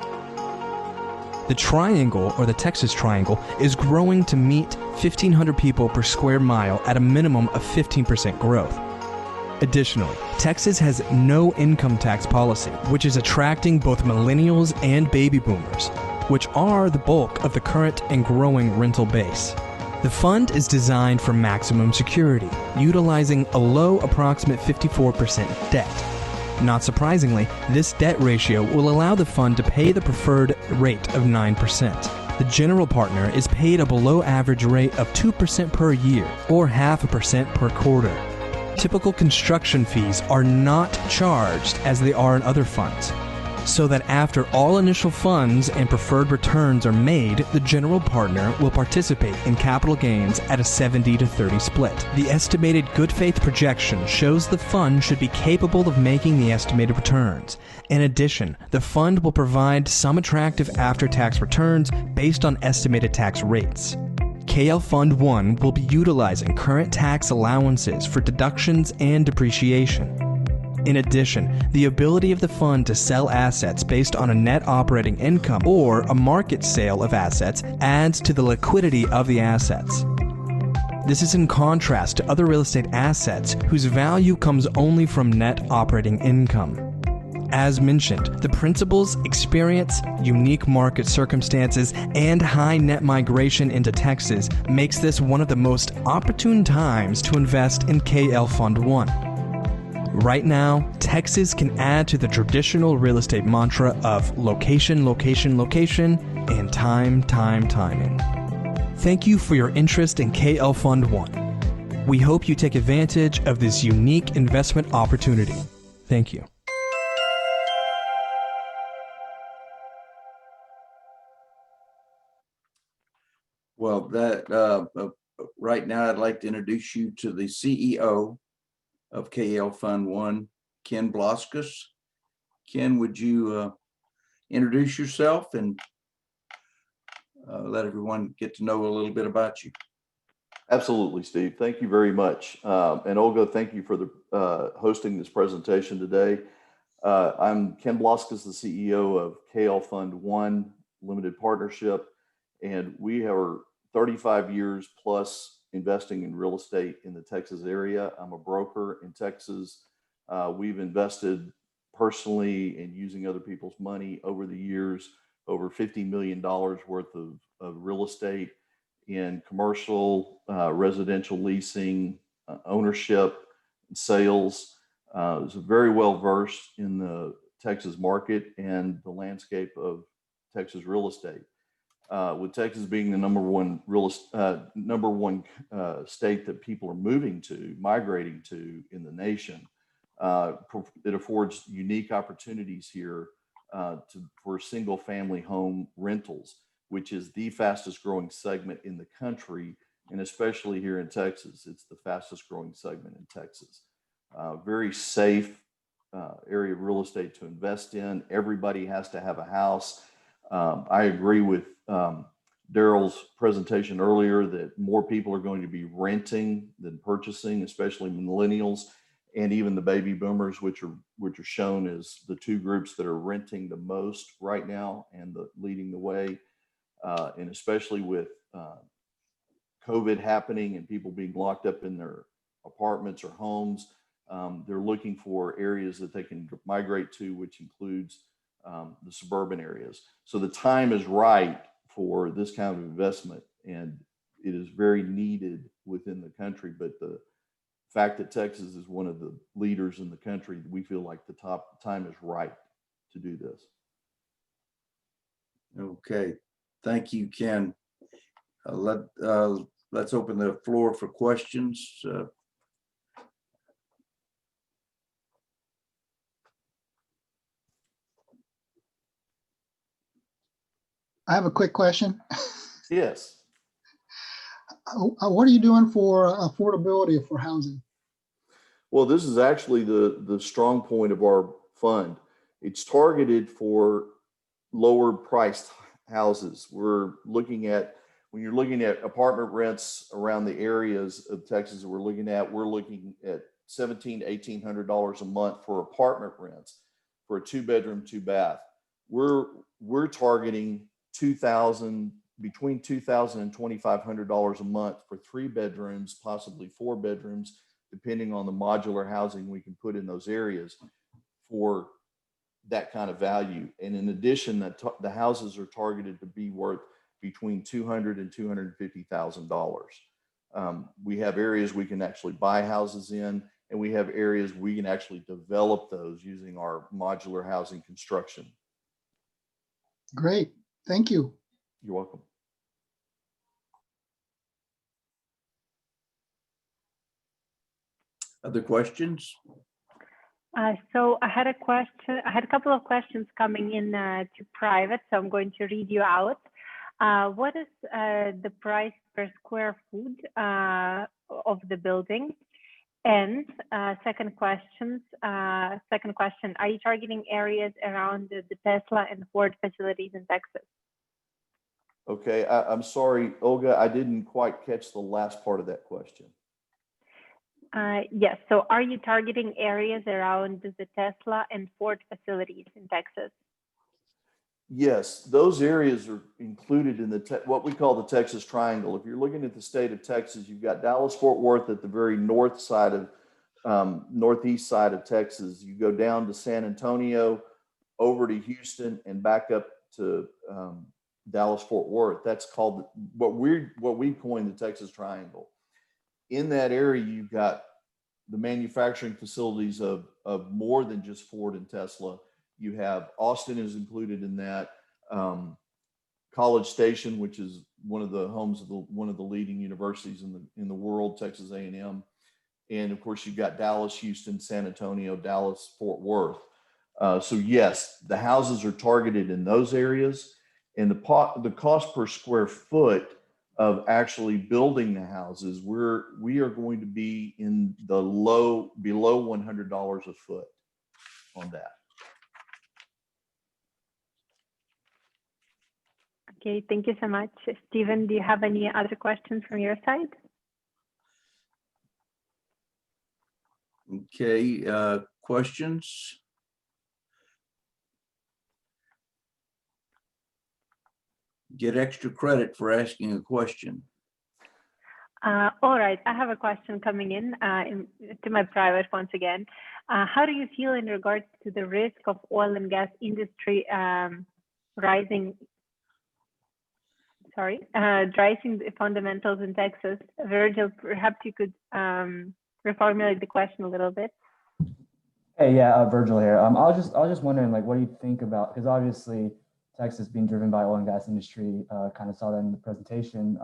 The Triangle, or the Texas Triangle, is growing to meet 1,500 people per square mile at a minimum of 15% growth. Additionally, Texas has no income tax policy, which is attracting both millennials and baby boomers, which are the bulk of the current and growing rental base. The fund is designed for maximum security, utilizing a low approximate 54% debt. Not surprisingly, this debt ratio will allow the fund to pay the preferred rate of 9%. The general partner is paid a below average rate of 2% per year, or 0.5% per quarter. Typical construction fees are not charged as they are in other funds, so that after all initial funds and preferred returns are made, the general partner will participate in capital gains at a 70-30 split. The estimated good faith projection shows the fund should be capable of making the estimated returns. In addition, the fund will provide some attractive after-tax returns based on estimated tax rates. KL Fund 1 will be utilizing current tax allowances for deductions and depreciation. In addition, the ability of the fund to sell assets based on a net operating income or a market sale of assets adds to the liquidity of the assets. This is in contrast to other real estate assets whose value comes only from net operating income. As mentioned, the principals, experience, unique market circumstances, and high net migration into Texas makes this one of the most opportune times to invest in KL Fund 1. Right now, Texas can add to the traditional real estate mantra of location, location, location, and time, time, timing. Thank you for your interest in KL Fund 1. We hope you take advantage of this unique investment opportunity. Thank you. Well, right now I'd like to introduce you to the CEO of KL Fund 1, Ken Bloskus. Ken, would you introduce yourself and let everyone get to know a little bit about you? Absolutely, Steve. Thank you very much. And Olga, thank you for hosting this presentation today. I'm Ken Bloskus, the CEO of KL Fund 1 Limited Partnership, and we are 35 years plus investing in real estate in the Texas area. I'm a broker in Texas. We've invested personally in using other people's money over the years, over $50 million worth of real estate in commercial, residential leasing, ownership, sales. Is very well versed in the Texas market and the landscape of Texas real estate. With Texas being the number one state that people are migrating to in the nation, it affords unique opportunities here for single family home rentals, which is the fastest growing segment in the country, and especially here in Texas. It's the fastest growing segment in Texas. Very safe area of real estate to invest in. Everybody has to have a house. I agree with Daryl's presentation earlier that more people are going to be renting than purchasing, especially millennials and even the baby boomers, which are shown as the two groups that are renting the most right now and leading the way. And especially with COVID happening and people being locked up in their apartments or homes, they're looking for areas that they can migrate to, which includes the suburban areas. So the time is right for this kind of investment, and it is very needed within the country. But the fact that Texas is one of the leaders in the country, we feel like the time is right to do this. Okay, thank you, Ken. Let's open the floor for questions. I have a quick question. Yes. What are you doing for affordability for housing? Well, this is actually the strong point of our fund. It's targeted for lower priced houses. We're looking at, when you're looking at apartment rents around the areas of Texas that we're looking at $1,700 to $1,800 a month for apartment rents for a 2-bedroom, 2-bath. We're targeting between $2,000 and $2,500 a month for 3 bedrooms, possibly 4 bedrooms, depending on the modular housing we can put in those areas for that kind of value. And in addition, the houses are targeted to be worth between $200,000 and $250,000. We have areas we can actually buy houses in, and we have areas we can actually develop those using our modular housing construction. Great, thank you. You're welcome. Other questions? So I had a couple of questions coming in to private, so I'm going to read you out. What is the price per square foot of the building? And second question, are you targeting areas around the Tesla and Ford facilities in Texas? Okay, I'm sorry, Olga, I didn't quite catch the last part of that question. Yes, so are you targeting areas around the Tesla and Ford facilities in Texas? Yes, those areas are included in what we call the Texas Triangle. If you're looking at the state of Texas, you've got Dallas-Fort Worth at the very north side northeast side of Texas. You go down to San Antonio, over to Houston, and back up to Dallas Fort Worth. That's called what we coined the Texas Triangle. In that area, you've got the manufacturing facilities of more than just Ford and Tesla. You have Austin is included in that. College Station, which is one of the homes of one of the leading universities in the world, Texas A&M, and of course you've got Dallas, Houston, San Antonio, Dallas, Fort Worth. So yes, the houses are targeted in those areas, and the cost per square foot of actually building the houses, we are going to be in the below $100 a foot on that. Okay, thank you so much. Stephen, do you have any other questions from your side? Okay, questions? Get extra credit for asking a question. All right, I have a question coming in to my private once again. How do you feel in regards to the risk of oil and gas industry rising the fundamentals in Texas? Virgil, perhaps you could reformulate the question a little bit. Hey, yeah, Virgil here. I was just wondering, like, what do you think about, because obviously Texas being driven by oil and gas industry, kind of saw that in the presentation.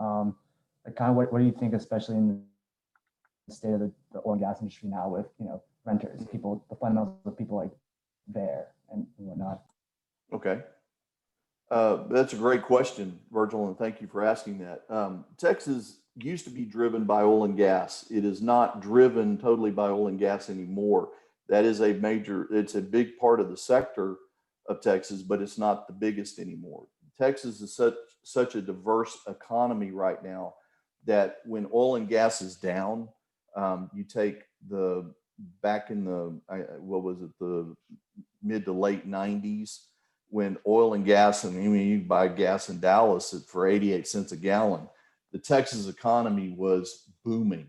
Like, kind of what do you think, especially in the state of the oil and gas industry now with, renters, the fundamentals of people like there and whatnot? Okay. That's a great question, Virgil, and thank you for asking that. Texas used to be driven by oil and gas. It is not driven totally by oil and gas anymore. That is it's a big part of the sector of Texas, but it's not the biggest anymore. Texas is such a diverse economy right now that when oil and gas is down, you take back in the mid to late 90s, when oil and gas, and you buy gas in Dallas for 88 cents a gallon, the Texas economy was booming.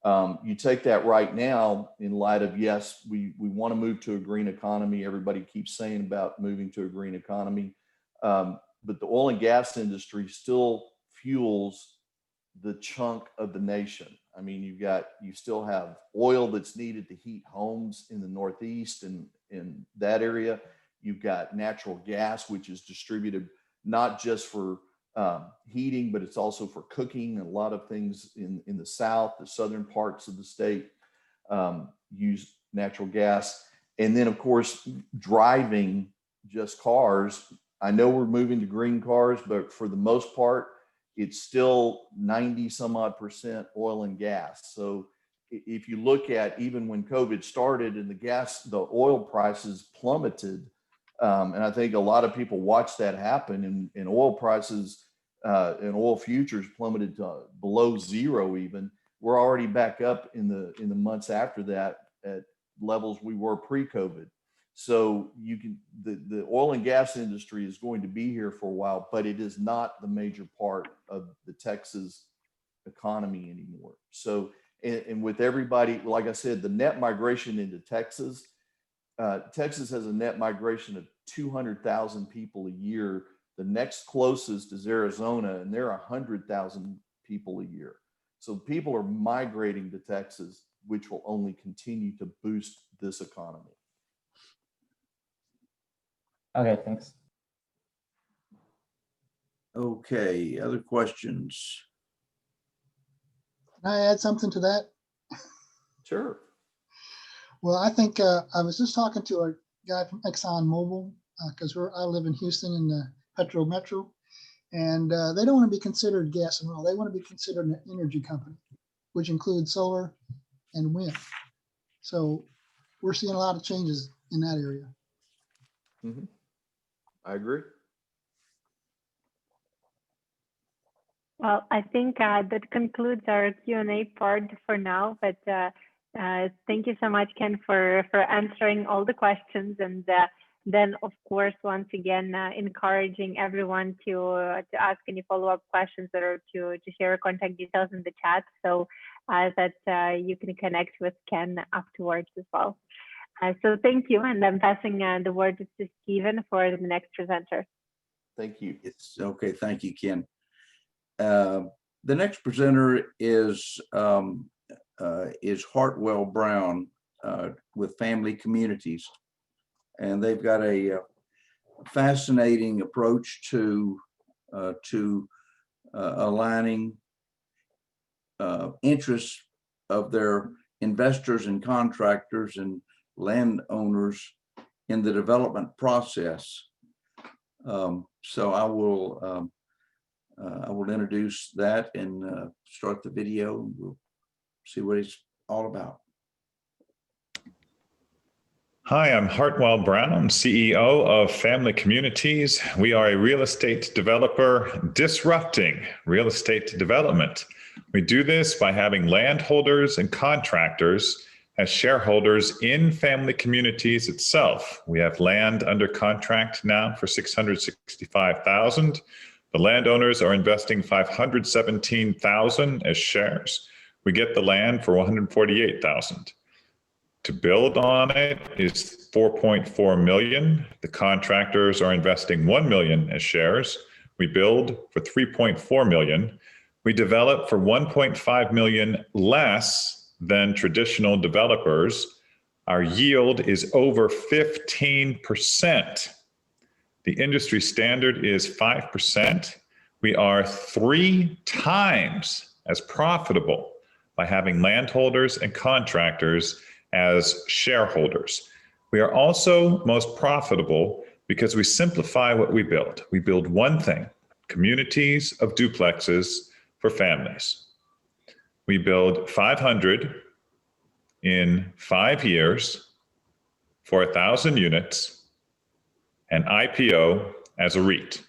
You take that right now in light of, yes, we want to move to a green economy. Everybody keeps saying about moving to a green economy. But the oil and gas industry still fuels the chunk of the nation. I mean, you still have oil that's needed to heat homes in the Northeast and in that area. You've got natural gas, which is distributed not just for heating, but it's also for cooking. And a lot of things in the South, the southern parts of the state use natural gas. And then, of course, driving just cars. I know we're moving to green cars, but for the most part, it's still 90 some odd % oil and gas. So if you look at even when COVID started and the oil prices plummeted, and I think a lot of people watched that happen, and oil prices and oil futures plummeted to below zero even. We're already back up in the months after that at levels we were pre-COVID. So the oil and gas industry is going to be here for a while, but it is not the major part of the Texas economy anymore. So, and with everybody, like I said, the net migration into Texas, Texas has a net migration of 200,000 people a year. The next closest is Arizona, and they're 100,000 people a year. So people are migrating to Texas, which will only continue to boost this economy. Okay, thanks. Okay, other questions? Can I add something to that? Sure. Well, I think I was just talking to a guy from ExxonMobil because I live in Houston in the Petro Metro, and they don't want to be considered gas and oil. They want to be considered an energy company, which includes solar and wind. So we're seeing a lot of changes in that area. Mm-hmm. I agree. Well, I think that concludes our Q&A part for now, but thank you so much, Ken, for answering all the questions. And then, of course, once again, encouraging everyone to ask any follow-up questions or to share contact details in the chat. So that you can connect with Ken afterwards as well. So thank you, and I'm passing the word to Stephen for the next presenter. Thank you. It's okay. Thank you, Ken. The next presenter is Hartwell Brown with Family Communities, and they've got a fascinating approach to aligning interests of their investors and contractors and landowners in the development process. So I will introduce that and start the video, and we'll see what it's all about. Hi, I'm Hartwell Brown, CEO of Family Communities. We are a real estate developer disrupting real estate development. We do this by having landholders and contractors as shareholders in Family Communities itself. We have land under contract now for $665,000. The landowners are investing $517,000 as shares. We get the land for $148,000. To build on it is $4.4 million. The contractors are investing $1 million as shares. We build for $3.4 million. We develop for $1.5 million less than traditional developers. Our yield is over 15%. The industry standard is 5%. We are 3 times as profitable by having landholders and contractors as shareholders. We are also most profitable because we simplify what we build. We build one thing: communities of duplexes for families. We build 500 in 5 years for 1,000 units and IPO as a REIT.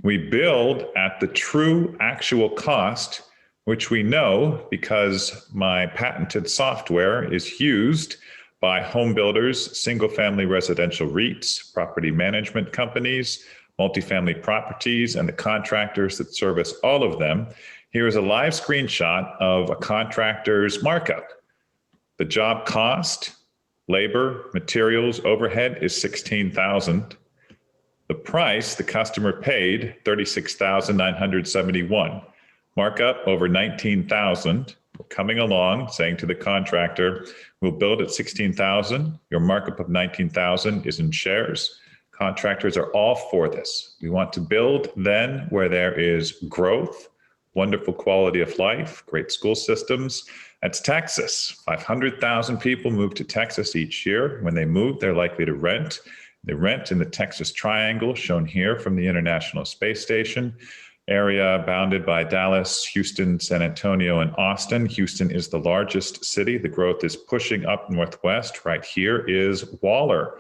We build at the true actual cost, which we know because my patented software is used by home builders, single-family residential REITs, property management companies, multifamily properties, and the contractors that service all of them. Here is a live screenshot of a contractor's markup. The job cost, labor, materials, overhead is $16,000. The price the customer paid, $36,971. Markup over $19,000. We're coming along saying to the contractor, we'll build at $16,000. Your markup of $19,000 is in shares. Contractors are all for this. We want to build then where there is growth, wonderful quality of life, great school systems. That's Texas. 500,000 people move to Texas each year. When they move, they're likely to rent. They rent in the Texas Triangle, shown here from the International Space Station area, bounded by Dallas, Houston, San Antonio, and Austin. Houston is the largest city. The growth is pushing up northwest. Right here is Waller,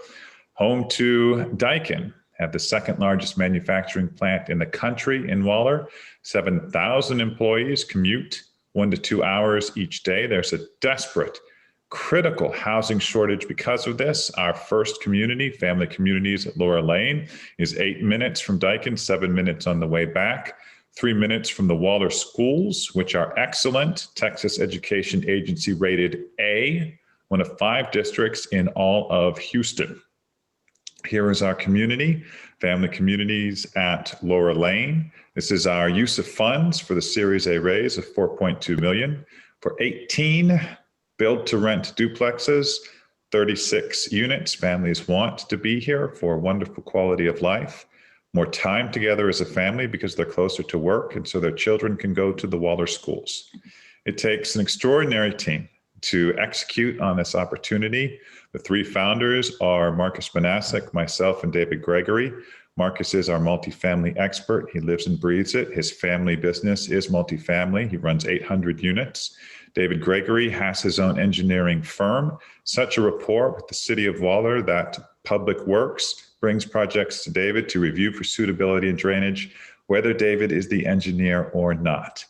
home to Daikin, have the second largest manufacturing plant in the country in Waller. 7,000 employees commute 1 to 2 hours each day. There's a desperate, critical housing shortage because of this. Our first community, Family Communities at Laura Lane, is 8 minutes from Daikin, 7 minutes on the way back, 3 minutes from the Waller schools, which are excellent. Texas Education Agency rated A, one of 5 districts in all of Houston. Here is our community, Family Communities at Laura Lane. This is our use of funds for the Series A raise of $4.2 million for 18 build-to-rent duplexes, 36 units. Families want to be here for wonderful quality of life, more time together as a family because they're closer to work, and so their children can go to the Waller schools. It takes an extraordinary team to execute on this opportunity. The 3 founders are Marcus Manasek, myself, and David Gregory. Marcus is our multifamily expert. He lives and breathes it. His family business is multifamily. He runs 800 units. David Gregory has his own engineering firm. Such a rapport with the city of Waller that Public Works brings projects to David to review for suitability and drainage, whether David is the engineer or not.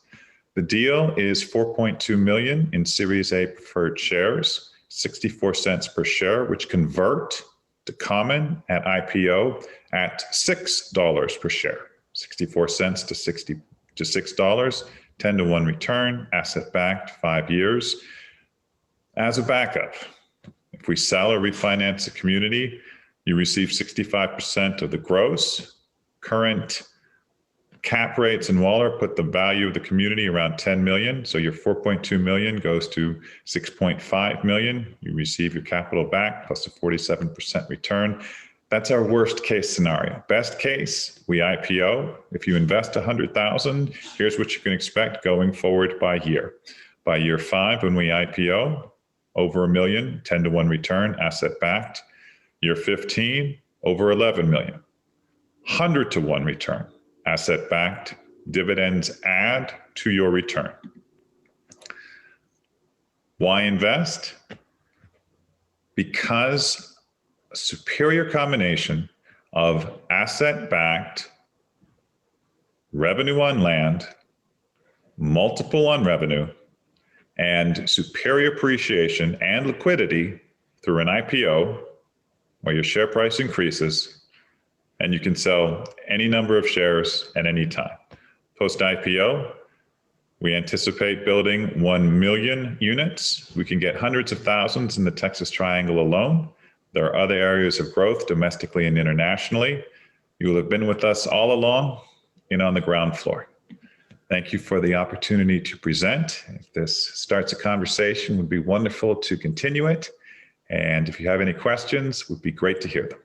The deal is $4.2 million in Series A preferred shares, 64 cents per share, which convert to common at IPO at $6 per share. 64 cents to $6, 10 to 1 return, asset backed, 5 years. As a backup, if we sell or refinance a community, you receive 65% of the gross. Current cap rates in Waller put the value of the community around 10 million. So your 4.2 million goes to 6.5 million. You receive your capital back plus a 47% return. That's our worst case scenario. Best case, we IPO. If you invest 100,000, here's what you can expect going forward by year. By year 5, when we IPO, over $1 million, 10 to 1 return, asset backed. Year 15, over 11 million, 100 to 1 return, asset backed. Dividends add to your return. Why invest? Because a superior combination of asset backed, revenue on land, multiple on revenue, and superior appreciation and liquidity through an IPO where your share price increases and you can sell any number of shares at any time. Post IPO, we anticipate building 1 million units. We can get hundreds of thousands in the Texas Triangle alone. There are other areas of growth domestically and internationally. You will have been with us all along and on the ground floor. Thank you for the opportunity to present. If this starts a conversation, it would be wonderful to continue it. And if you have any questions, it would be great to hear them.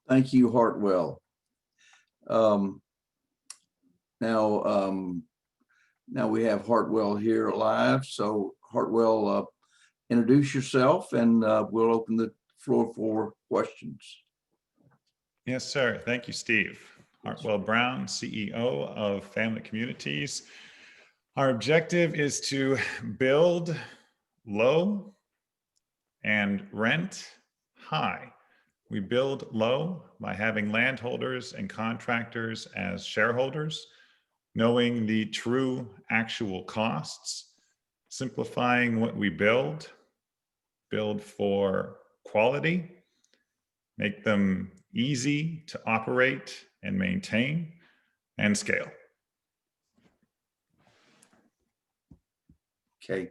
Thank you, Hartwell. Now we have Hartwell here live. So Hartwell, introduce yourself and we'll open the floor for questions. Yes, sir. Thank you, Steve. Hartwell Brown, CEO of Family Communities. Our objective is to build low and rent high. We build low by having landholders and contractors as shareholders, knowing the true actual costs, simplifying what we build for quality, make them easy to operate and maintain, and scale. Okay,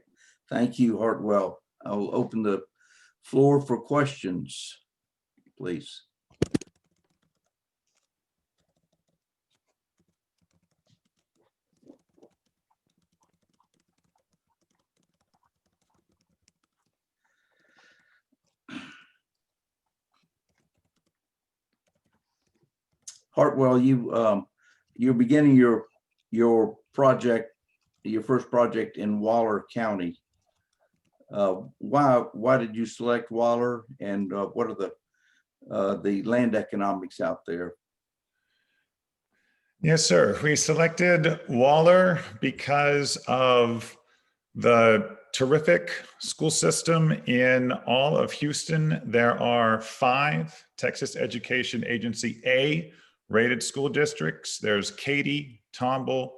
thank you, Hartwell. I'll open the floor for questions, please. Hartwell, you're beginning your project, your first project in Waller County. Why did you select Waller, and what are the land economics out there? Yes, sir. We selected Waller because of the terrific school system in all of Houston. There are 5 Texas Education Agency A rated school districts. There's Katy, Tomball,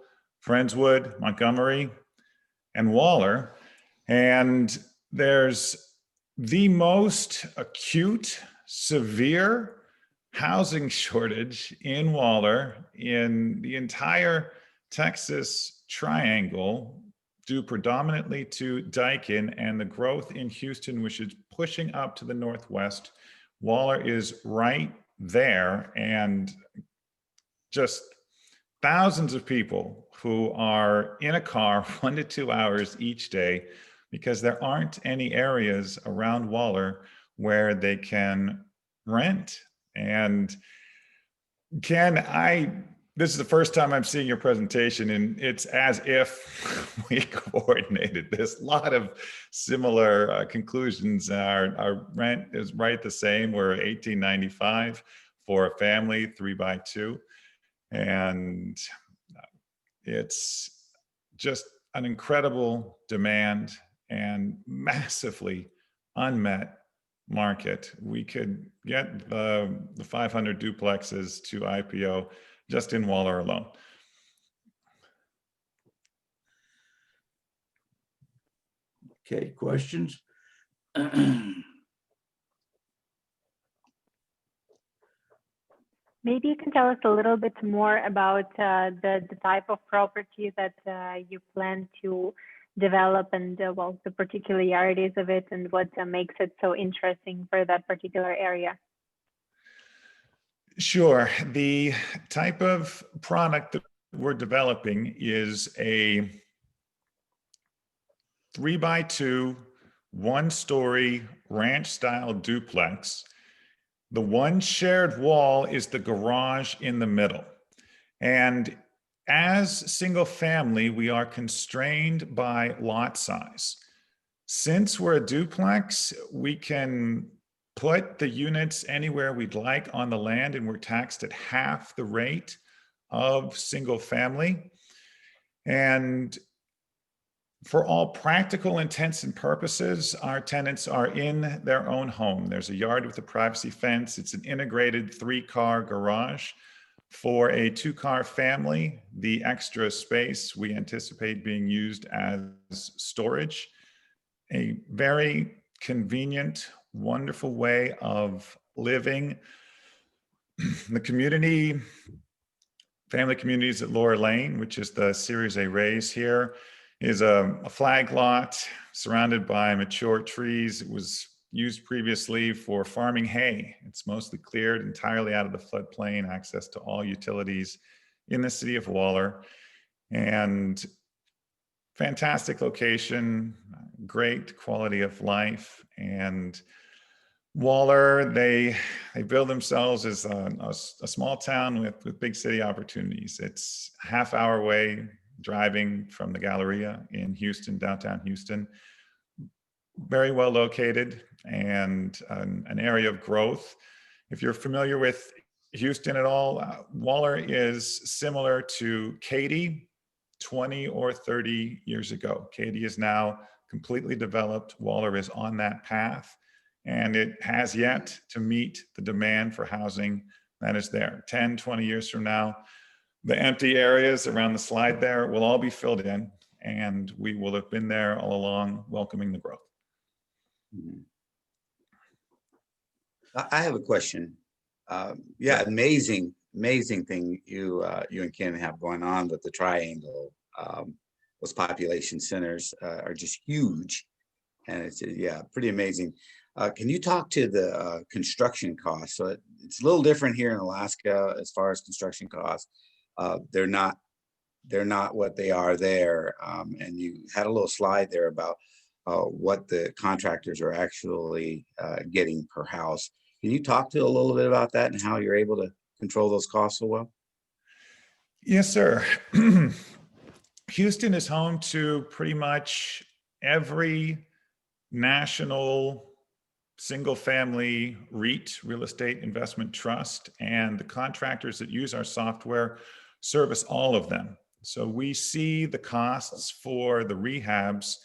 Friendswood, Montgomery, and Waller. And there's the most acute, severe housing shortage in Waller in the entire Texas Triangle, due predominantly to Daikin and the growth in Houston, which is pushing up to the northwest. Waller is right there, and just thousands of people who are in a car 1 to 2 hours each day because there aren't any areas around Waller where they can rent. And Ken, this is the first time I'm seeing your presentation, and it's as if we coordinated this. A lot of similar conclusions. Our rent is right the same. We're $18.95 for a family, 3x2. And it's just an incredible demand and massively unmet market. We could get the 500 duplexes to IPO just in Waller alone. Okay, questions? Maybe you can tell us a little bit more about the type of property that you plan to develop and well, the particularities of it and what makes it so interesting for that particular area. Sure. The type of product that we're developing is a 3x2, 1-story ranch-style duplex. The one shared wall is the garage in the middle. And as single family, we are constrained by lot size. Since we're a duplex, we can put the units anywhere we'd like on the land, and we're taxed at half the rate of single family. And for all practical intents and purposes, our tenants are in their own home. There's a yard with a privacy fence. It's an integrated 3-car garage. For a 2-car family, the extra space we anticipate being used as storage. A very convenient, wonderful way of living. The community, family communities at Laura Lane, which is the Series A raise here, is a flag lot surrounded by mature trees. It was used previously for farming hay. It's mostly cleared entirely out of the floodplain, access to all utilities in the city of Waller. And fantastic location, great quality of life. And Waller, they build themselves as a small town with big city opportunities. It's a half-hour away driving from the Galleria in Houston, downtown Houston. Very well located and an area of growth. If you're familiar with Houston at all, Waller is similar to Katy 20 or 30 years ago. Katy is now completely developed. Waller is on that path, and it has yet to meet the demand for housing that is there. 10, 20 years from now, the empty areas around the slide there will all be filled in, and we will have been there all along, welcoming the growth. I have a question. Yeah, amazing thing you and Ken have going on with the triangle. Those population centers are just huge, and it's pretty amazing. Can you talk to the construction costs? So it's a little different here in Alaska as far as construction costs. They're not what they are there, and you had a little slide there about what the contractors are actually getting per house. Can you talk to a little bit about that and how you're able to control those costs so well? Yes, sir. Houston is home to pretty much every national single-family REIT, real estate investment trust, and the contractors that use our software service all of them. So we see the costs for the rehabs.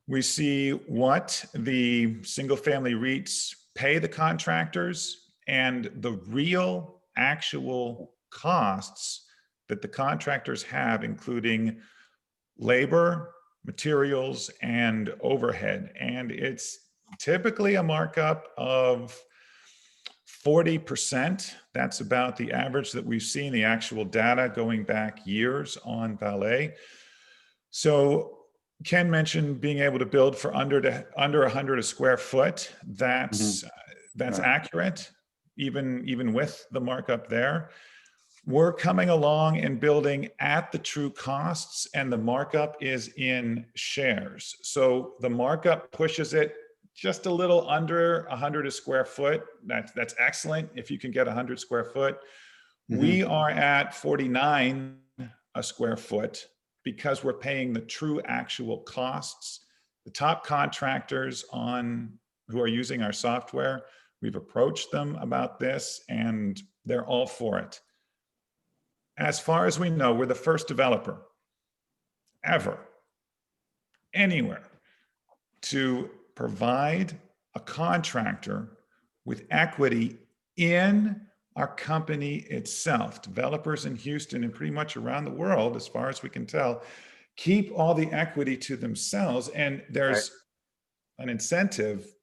We see what the single-family REITs pay the contractors and the real actual costs that the contractors have, including labor, materials, and overhead. And it's typically a markup of 40%. That's about the average that we've seen, the actual data going back years on Valet. So Ken mentioned being able to build for under 100 a square foot. That's accurate, even with the markup there. We're coming along and building at the true costs, and the markup is in shares. So the markup pushes it just a little under 100 a square foot. That's excellent if you can get 100 square foot. We are at 49 a square foot because we're paying the true actual costs. The top contractors who are using our software, we've approached them about this and they're all for it. As far as we know, we're the first developer ever, anywhere, to provide a contractor with equity in our company itself. Developers in Houston and pretty much around the world, as far as we can tell, keep all the equity to themselves. And there's an incentive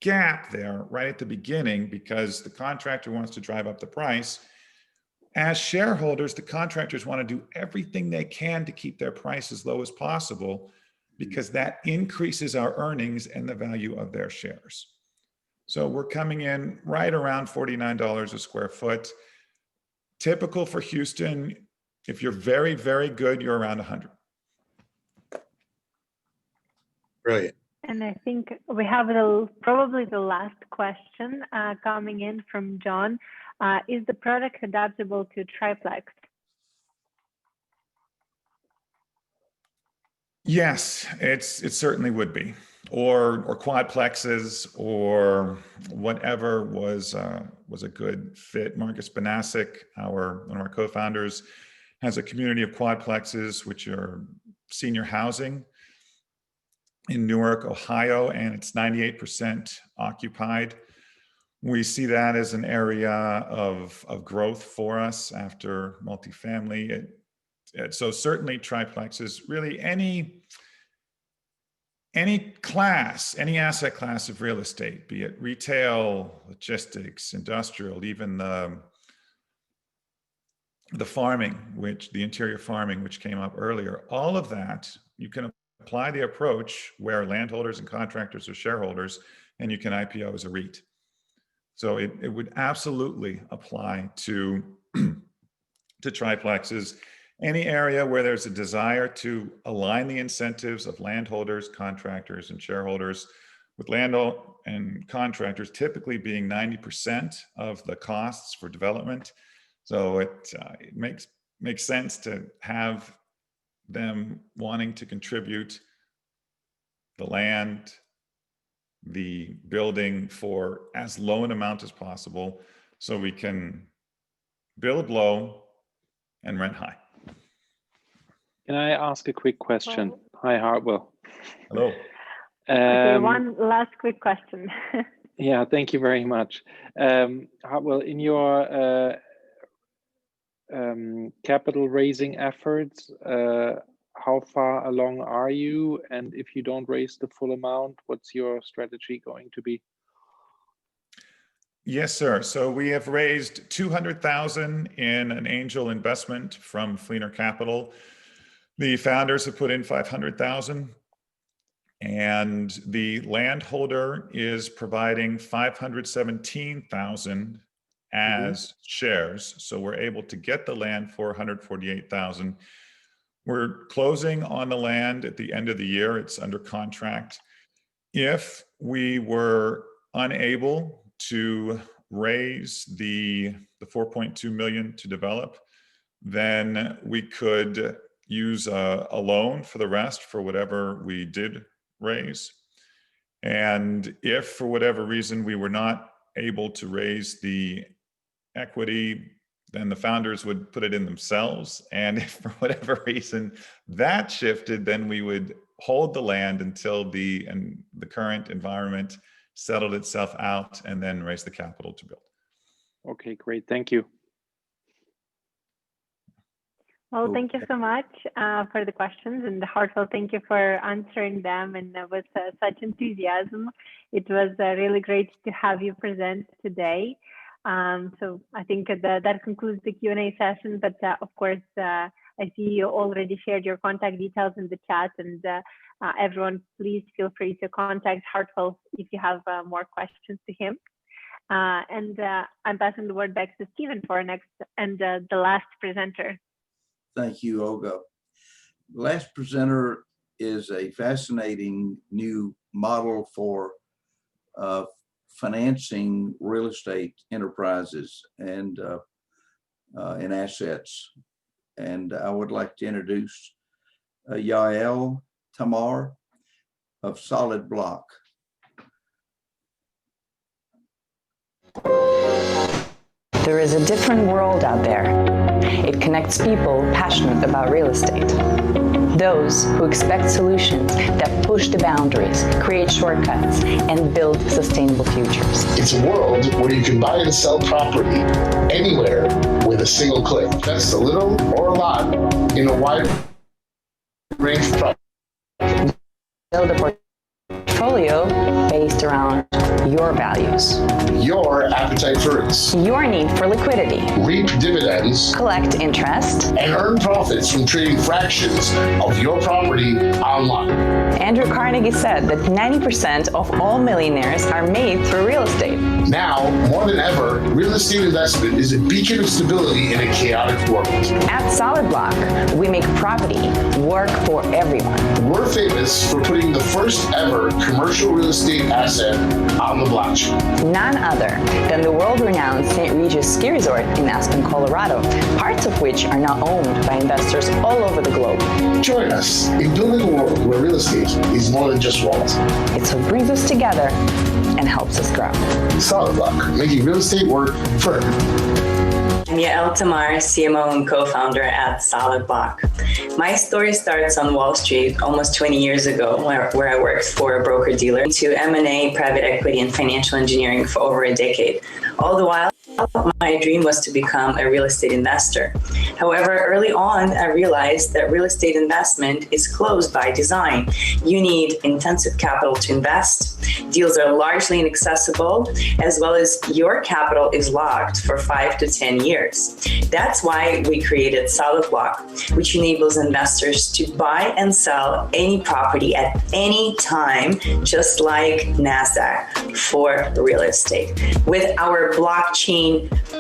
gap there right at the beginning because the contractor wants to drive up the price. as shareholders, the contractors want to do everything they can to keep their price as low as possible, because that increases our earnings and the value of their shares. So we're coming in right around $49 a square foot. Typical for Houston, if you're very, very good, you're around 100. Brilliant. And I think we have probably the last question coming in from John. Is the product adaptable to triplex? Yes, it certainly would be, or quadplexes, or whatever was a good fit. Marcus Banasic, one of our co-founders, has a community of quadplexes, which are senior housing in Newark, Ohio, and it's 98% occupied. We see that as an area of growth for us after multifamily. So certainly triplexes, really any class, any asset class of real estate, be it retail, logistics, industrial, even the farming, the interior farming, which came up earlier, all of that, you can apply the approach where landholders and contractors are shareholders, and you can IPO as a REIT. So it would absolutely apply to triplexes. Any area where there's a desire to align the incentives of landholders, contractors, and shareholders, with landlord and contractors typically being 90% of the costs for development. So it makes sense to have them wanting to contribute the land, the building for as low an amount as possible, so we can build low and rent high. Can I ask a quick question? Hi, Hartwell. Hello. Okay, one last quick question. Yeah, thank you very much. Hartwell, in your capital raising efforts, how far along are you? And if you don't raise the full amount, what's your strategy going to be? Yes, sir. So we have raised $200,000 in an angel investment from Fleener Capital. The founders have put in $500,000, and the landholder is providing $517,000 as shares. So we're able to get the land for $148,000. We're closing on the land at the end of the year. It's under contract. If we were unable to raise the $4.2 million to develop, then we could use a loan for the rest for whatever we did raise. And if for whatever reason we were not able to raise the equity, then the founders would put it in themselves. And if for whatever reason that shifted, then we would hold the land until the current environment settled itself out, and then raise the capital to build. Okay, great. Thank you. Well, thank you so much for the questions, and heartfelt thank you for answering them, and with such enthusiasm. It was really great to have you present today. So I think that concludes the Q&A session, but of course, I see you already shared your contact details in the chat, and everyone, please feel free to contact Hartwell if you have more questions to him. And I'm passing the word back to Stephen for next and the last presenter. Thank you, Olga. The last presenter is a fascinating new model for financing real estate enterprises and assets. And I would like to introduce Yael Tamar of SolidBlock. There is a different world out there. It connects people passionate about real estate. Those who expect solutions that push the boundaries, create shortcuts, and build sustainable futures. It's a world where you can buy and sell property anywhere with a single click. Invest a little or a lot in a wide range of properties. Build a portfolio based around your values, your appetite for risk, your need for liquidity, reap dividends, collect interest, and earn profits from trading fractions of your property online. Andrew Carnegie said that 90% of all millionaires are made through real estate. Now, more than ever, real estate investment is a beacon of stability in a chaotic world. At SolidBlock, we make property work for everyone. We're famous for putting the first ever commercial real estate asset on the blockchain. None other than the world-renowned St. Regis Ski Resort in Aspen, Colorado, parts of which are now owned by investors all over the globe. Join us in building a world where real estate is more than just walls. It's what brings us together and helps us grow. SolidBlock, making real estate work for everyone. I'm Yael Tamar, CMO and co-founder at SolidBlock. My story starts on Wall Street almost 20 years ago, where I worked for a broker-dealer, into M&A, private equity, and financial engineering for over a decade. All the while, my dream was to become a real estate investor. However, early on, I realized that real estate investment is closed by design. You need intensive capital to invest. Deals are largely inaccessible, as well as your capital is locked for 5 to 10 years. That's why we created SolidBlock, which enables investors to buy and sell any property at any time, just like NASDAQ for real estate. With our blockchain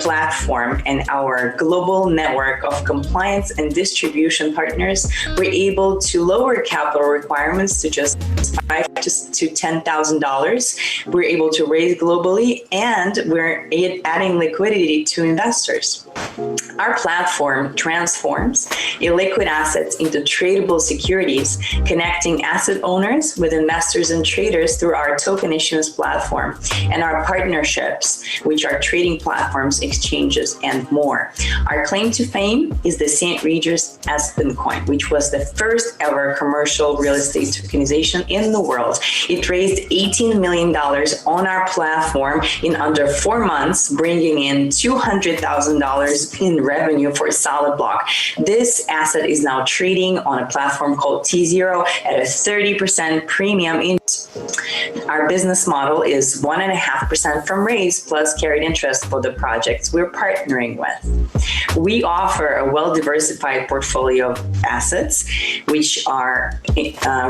platform and our global network of compliance and distribution partners, we're able to lower capital requirements to just $5,000 to $10,000. We're able to raise globally, and we're adding liquidity to investors. Our platform transforms illiquid assets into tradable securities, connecting asset owners with investors and traders through our token issuance platform and our partnerships, which are trading platforms, exchanges, and more. Our claim to fame is the St. Regis Aspen coin, which was the first ever commercial real estate tokenization in the world. It raised $18 million on our platform in under 4 months, bringing in $200,000 in revenue for SolidBlock. This asset is now trading on a platform called T0 at a 30% premium. Our business model is 1.5% from raise plus carried interest for the projects we're partnering with. We offer a well-diversified portfolio of assets, which are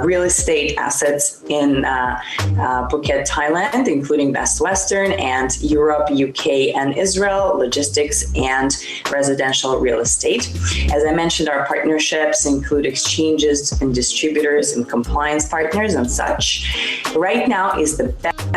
real estate assets in Phuket, Thailand, including Best Western, and Europe, UK, and Israel, logistics, and residential real estate. As I mentioned, our partnerships include exchanges and distributors and compliance partners and such. Right now is the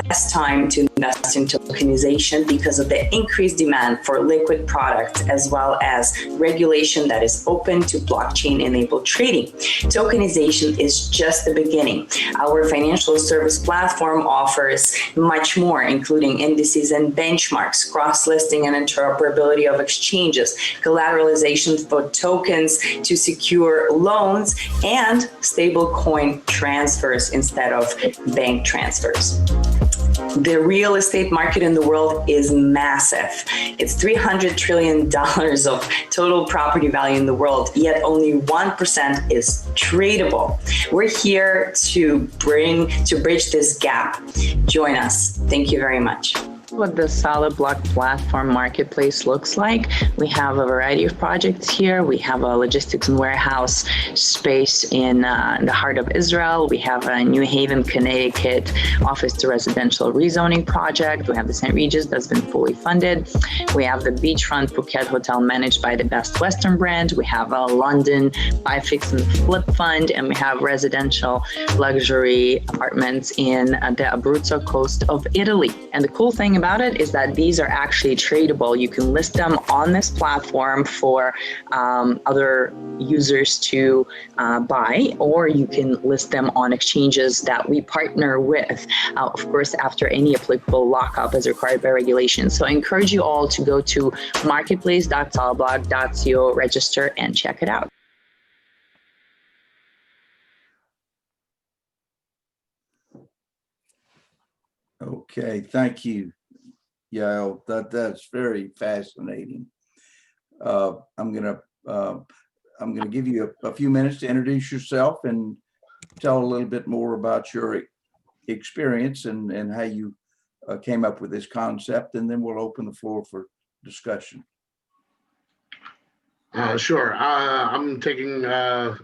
best time to invest in tokenization because of the increased demand for liquid products, as well as regulation that is open to blockchain-enabled trading. Tokenization is just the beginning. Our financial service platform offers much more, including indices and benchmarks, cross-listing and interoperability of exchanges, collateralization for tokens to secure loans, and stablecoin transfers instead of bank transfers. The real estate market in the world is massive. It's $300 trillion of total property value in the world, yet only 1% is tradable. We're here to bridge this gap. Join us. Thank you very much. What the SolidBlock platform marketplace looks like. We have a variety of projects here. We have a logistics and warehouse space in the heart of Israel. We have a New Haven, Connecticut office to residential rezoning project. We have the St. Regis that's been fully funded. We have the beachfront Phuket hotel managed by the Best Western brand. We have a London buy, fix, and flip fund, and we have residential luxury apartments in the Abruzzo coast of Italy. And the cool thing about it is that these are actually tradable. You can list them on this platform for other users to buy, or you can list them on exchanges that we partner with, of course, after any applicable lockup as required by regulation. So I encourage you all to go to marketplace.solidblock.co, register, and check it out. Okay, thank you. Yeah, that's very fascinating. I'm gonna give you a few minutes to introduce yourself and tell a little bit more about your experience and how you came up with this concept, and then we'll open the floor for discussion. Sure. I'm taking the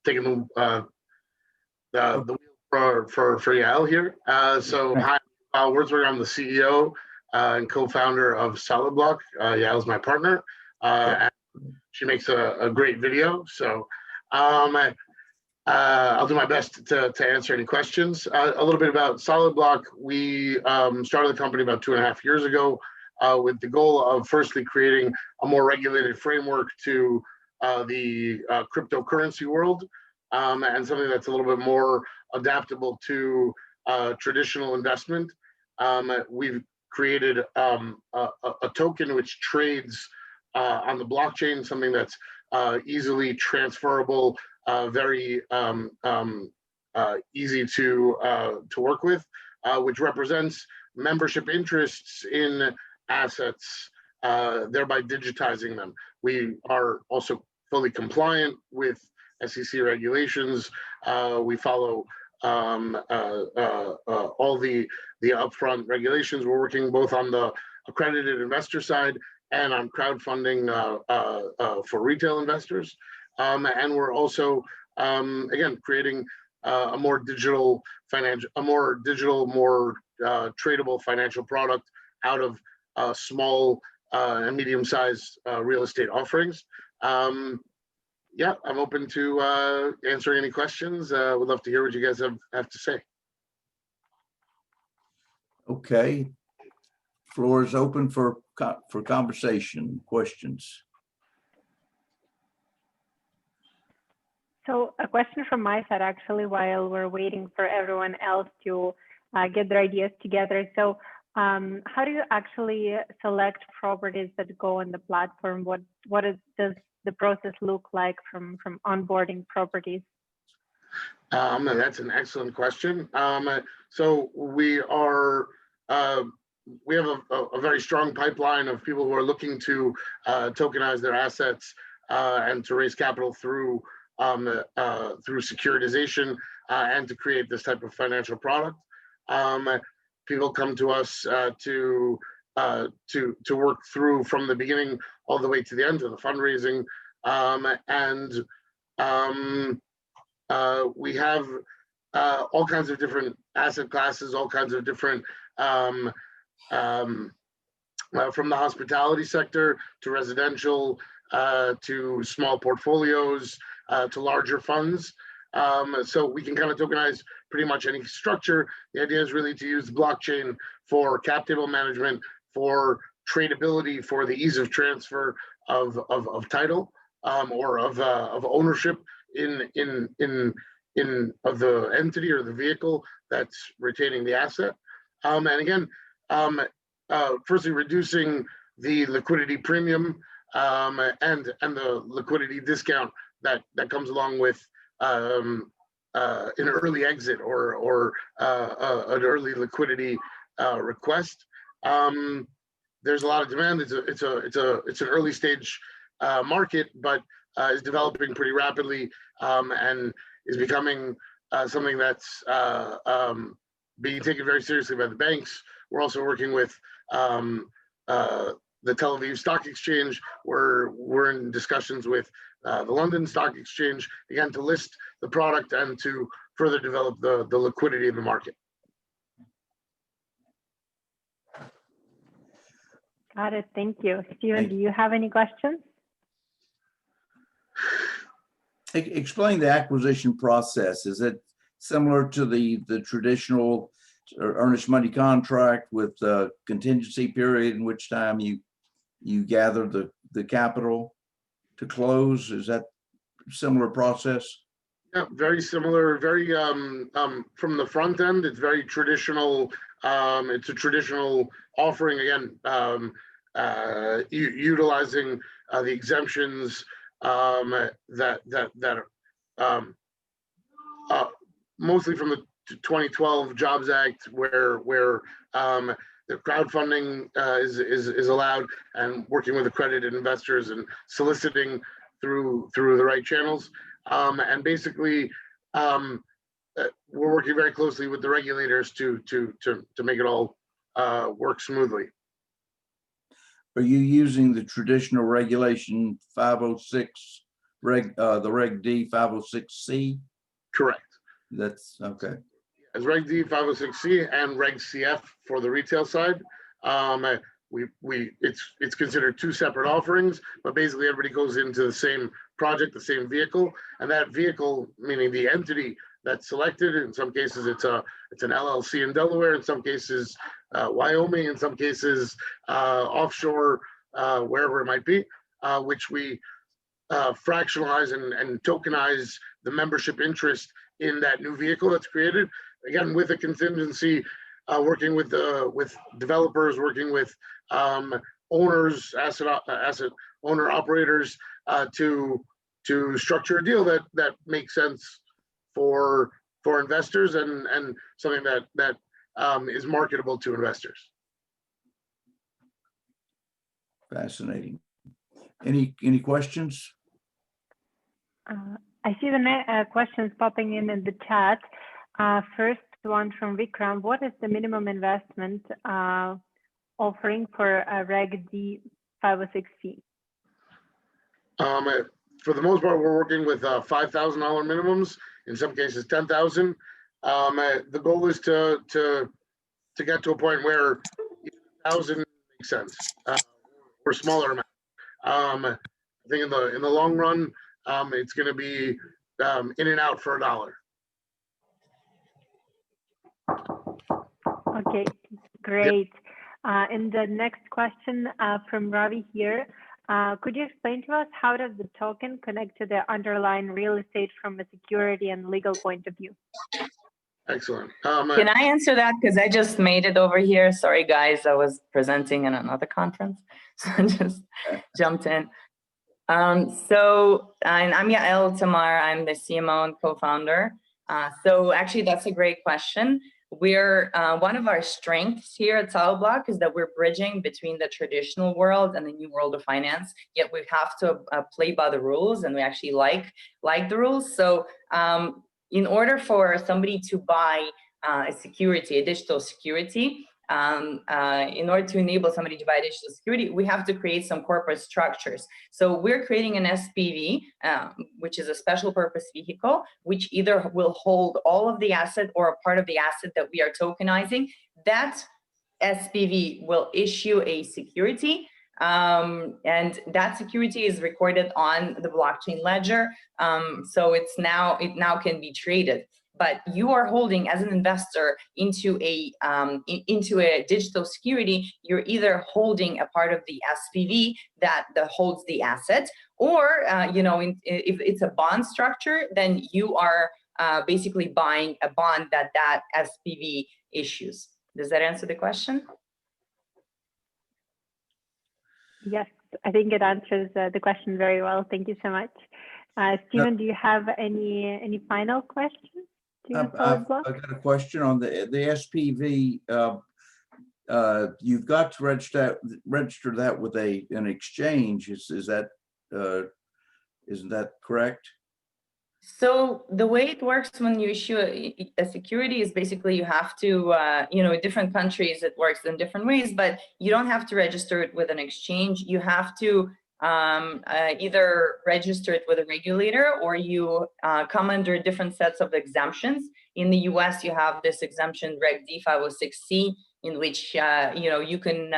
wheel for Yael here. So hi, Wordsworth. I'm the CEO and co-founder of SolidBlock. Yael's my partner. And she makes a great video. So I'll do my best to answer any questions. A little bit about SolidBlock. We started the company about 2.5 years ago with the goal of firstly creating a more regulated framework to the cryptocurrency world, and something that's a little bit more adaptable to traditional investment. We've created a token which trades on the blockchain, something that's easily transferable, very easy to work with, which represents membership interests in assets, thereby digitizing them. We are also fully compliant with SEC regulations. We follow all the upfront regulations. We're working both on the accredited investor side and on crowdfunding for retail investors. And we're also, again, creating a more digital, more tradable financial product out of small and medium-sized real estate offerings. Yeah, I'm open to answering any questions. Would love to hear what you guys have to say. Okay, floor is open for conversation, questions. So a question from my side, actually, while we're waiting for everyone else to get their ideas together. So how do you actually select properties that go on the platform? What does the process look like from onboarding properties? That's an excellent question. So we have a very strong pipeline of people who are looking to tokenize their assets and to raise capital through securitization and to create this type of financial product. People come to us to work through from the beginning all the way to the end of the fundraising, and we have all kinds of different asset classes, all kinds of different from the hospitality sector to residential to small portfolios to larger funds. So we can kind of tokenize pretty much any structure. The idea is really to use blockchain for cap table management, for tradability, for the ease of transfer of title or of ownership in of the entity or the vehicle that's retaining the asset. And again, firstly reducing the liquidity premium and the liquidity discount that comes along with an early exit or an early liquidity request. There's a lot of demand. It's an early stage market, but is developing pretty rapidly and is becoming something that's being taken very seriously by the banks. We're also working with the Tel Aviv Stock Exchange. We're in discussions with the London Stock Exchange, again, to list the product and to further develop the liquidity in the market. Got it. Thank you. Steven, do you have any questions? Explain the acquisition process. Is it similar to the traditional earnest money contract with a contingency period in which time you gather the capital to close? Is that similar process? Yeah, very similar. Very from the front end, it's very traditional. It's a traditional offering, again, utilizing the exemptions that mostly from the 2012 Jobs Act, where the crowdfunding is allowed, and working with accredited investors and soliciting through the right channels, and basically we're working very closely with the regulators to make it all work smoothly. Are you using the traditional regulation 506 the Reg D 506C? Correct. That's okay. As Reg D 506C and Reg CF for the retail side. It's considered two separate offerings, but basically everybody goes into the same project, the same vehicle, and that vehicle, meaning the entity that's selected. In some cases, it's an LLC in Delaware. In some cases, Wyoming. In some cases, offshore, wherever it might be, which we fractionalize and tokenize the membership interest in that new vehicle that's created. Again, with a contingency, working with developers, working with owners, asset owner operators, to structure a deal that makes sense for investors and something that is marketable to investors. Fascinating. Any questions? I see the questions popping in the chat. First one from Vikram. What is the minimum investment offering for a Reg D 506C? For the most part, we're working with $5,000 minimums. In some cases, $10,000. The goal is to get to a point where 1,000 makes sense, or smaller amount. I think in the long run, it's going to be in and out for $1. Okay, great. And the next question from Ravi here. Could you explain to us how does the token connect to the underlying real estate from a security and legal point of view? Excellent. Can I answer that? Because I just made it over here. Sorry, guys, I was presenting in another conference, so I just jumped in. And I'm Yael Tamar. I'm the CMO and co-founder. So actually, that's a great question. We're one of our strengths here at SolidBlock is that we're bridging between the traditional world and the new world of finance. Yet we have to play by the rules, and we actually like the rules. So in order for somebody to buy a security, a digital security, in order to enable somebody to buy digital security, we have to create some corporate structures. So we're creating an SPV, which is a special purpose vehicle, which either will hold all of the asset or a part of the asset that we are tokenizing. That SPV will issue a security, and that security is recorded on the blockchain ledger. So it now can be traded. But you are holding, as an investor, into a digital security. You're either holding a part of the SPV that holds the asset, or if it's a bond structure, then you are basically buying a bond that SPV issues. Does that answer the question? Yes, I think it answers the question very well. Thank you so much. Stephen, do you have any final questions? I've got a question on the SPV. You've got to register that with an exchange. Isn't that correct? So the way it works when you issue a security is basically you have to, in different countries it works in different ways, but you don't have to register it with an exchange. You have to either register it with a regulator, or you come under different sets of exemptions. In the US, you have this exemption Reg D 506C, in which you can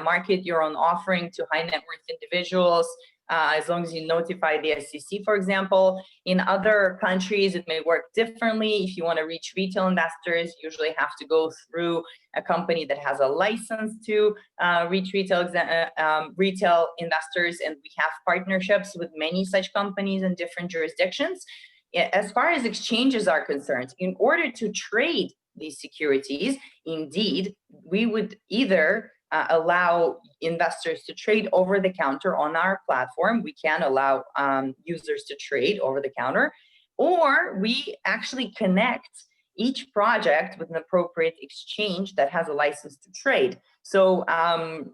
market your own offering to high net worth individuals, as long as you notify the SEC, for example. In other countries, it may work differently. If you want to reach retail investors, you usually have to go through a company that has a license to reach retail investors, and we have partnerships with many such companies in different jurisdictions. As far as exchanges are concerned, in order to trade these securities, indeed, we would either allow investors to trade over the counter on our platform. We can allow users to trade over the counter, or we actually connect each project with an appropriate exchange that has a license to trade. So,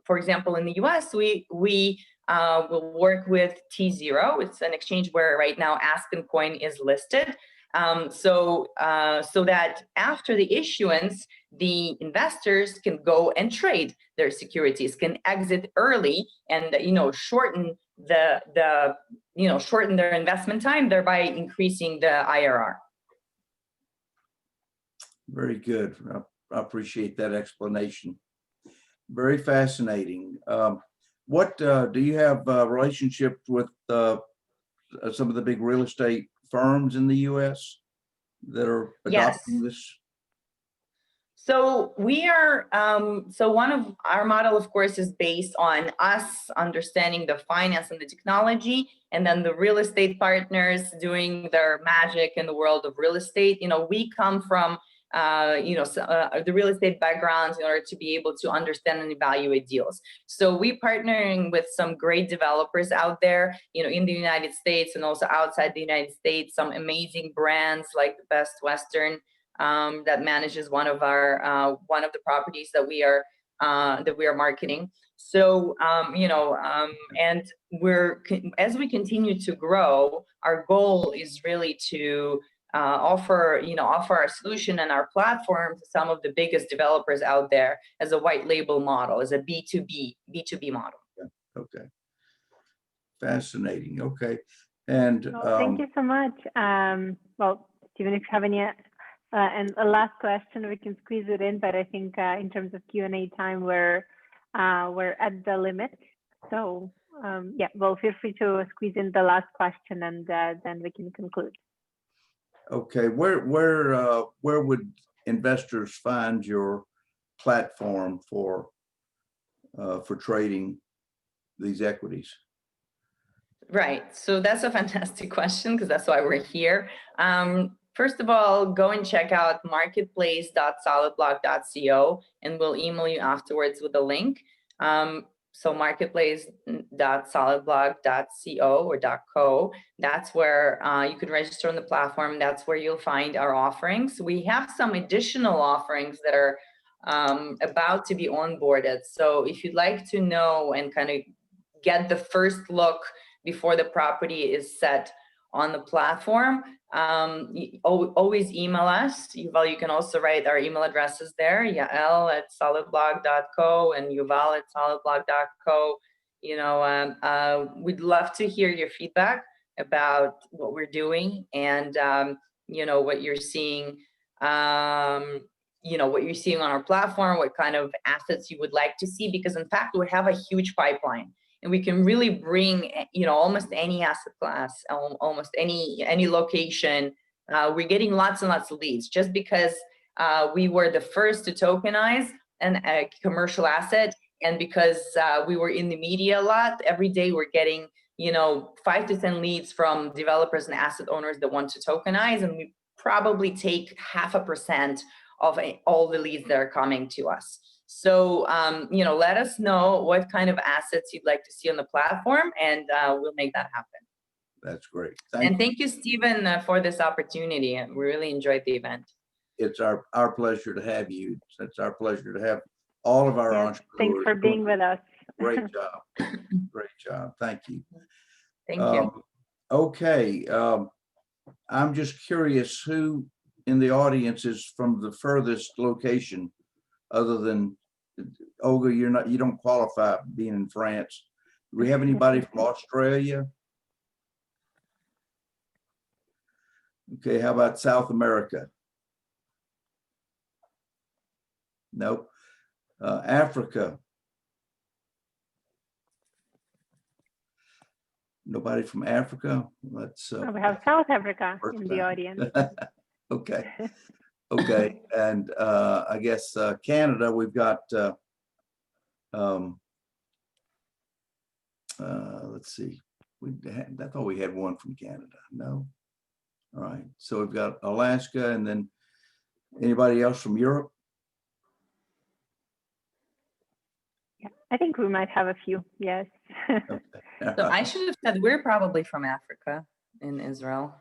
for example, in the US, we will work with T0. It's an exchange where right now Aspen Coin is listed. So that after the issuance, the investors can go and trade their securities, can exit early, and shorten shorten their investment time, thereby increasing the IRR. Very good. I appreciate that explanation. Very fascinating. What do you have a relationship with some of the big real estate firms in the U.S. that are adopting this? So we are, so one of our model, of course, is based on us understanding the finance and the technology, and then the real estate partners doing their magic in the world of real estate. We come from, the real estate backgrounds in order to be able to understand and evaluate deals. So we partnering with some great developers out there, in the United States and also outside the United States, some amazing brands like the Best Western, that manages one of the properties that we are marketing. So and as we continue to grow, our goal is really to offer our solution and our platform to some of the biggest developers out there as a white label model, as a B2B model. Okay. Fascinating. Okay. And thank you so much. Well, Stephen, if you have any and a last question, we can squeeze it in, but I think in terms of Q&A time, we're at the limit. So yeah, well, feel free to squeeze in the last question, and then we can conclude. Okay, where would investors find your platform for trading these equities? Right. So that's a fantastic question, because that's why we're here. First of all, go and check out marketplace.solidblock.co, and we'll email you afterwards with a link. So marketplace.solidblock.co or .co, that's where you can register on the platform. That's where you'll find our offerings. We have some additional offerings that are about to be onboarded. So if you'd like to know and kind of get the first look before the property is set on the platform, always email us. Yuval, you can also write our email addresses there, yael@solidblock.co and yuval@solidblock.co. We'd love to hear your feedback about what we're doing and what you're seeing, what you're seeing on our platform, what kind of assets you would like to see, because in fact we have a huge pipeline. And we can really bring, almost any asset class, almost any location. We're getting lots and lots of leads just because we were the first to tokenize a commercial asset, and because we were in the media a lot. Every day we're getting, 5 to 10 leads from developers and asset owners that want to tokenize, and we probably take 0.5% of all the leads that are coming to us. So, let us know what kind of assets you'd like to see on the platform, and we'll make that happen. That's great. Thank you, Stephen, for this opportunity. We really enjoyed the event. It's our pleasure to have you. It's our pleasure to have all of our entrepreneurs. Thanks for being with us. Great job. Great job. Thank you. Thank you. Okay. I'm just curious who in the audience is from the furthest location, other than Olga. You don't qualify being in France. Do we have anybody from Australia? Okay, how about South America? Nope. Africa? Nobody from Africa? Let's. We have South Africa in the audience. Okay. Okay, and I guess Canada, we've got, let's see, I thought we had one from Canada. No? All right, so we've got Alaska, and then anybody else from Europe? Yeah, I think we might have a few, yes. Okay. So I should have said we're probably from Africa in Israel.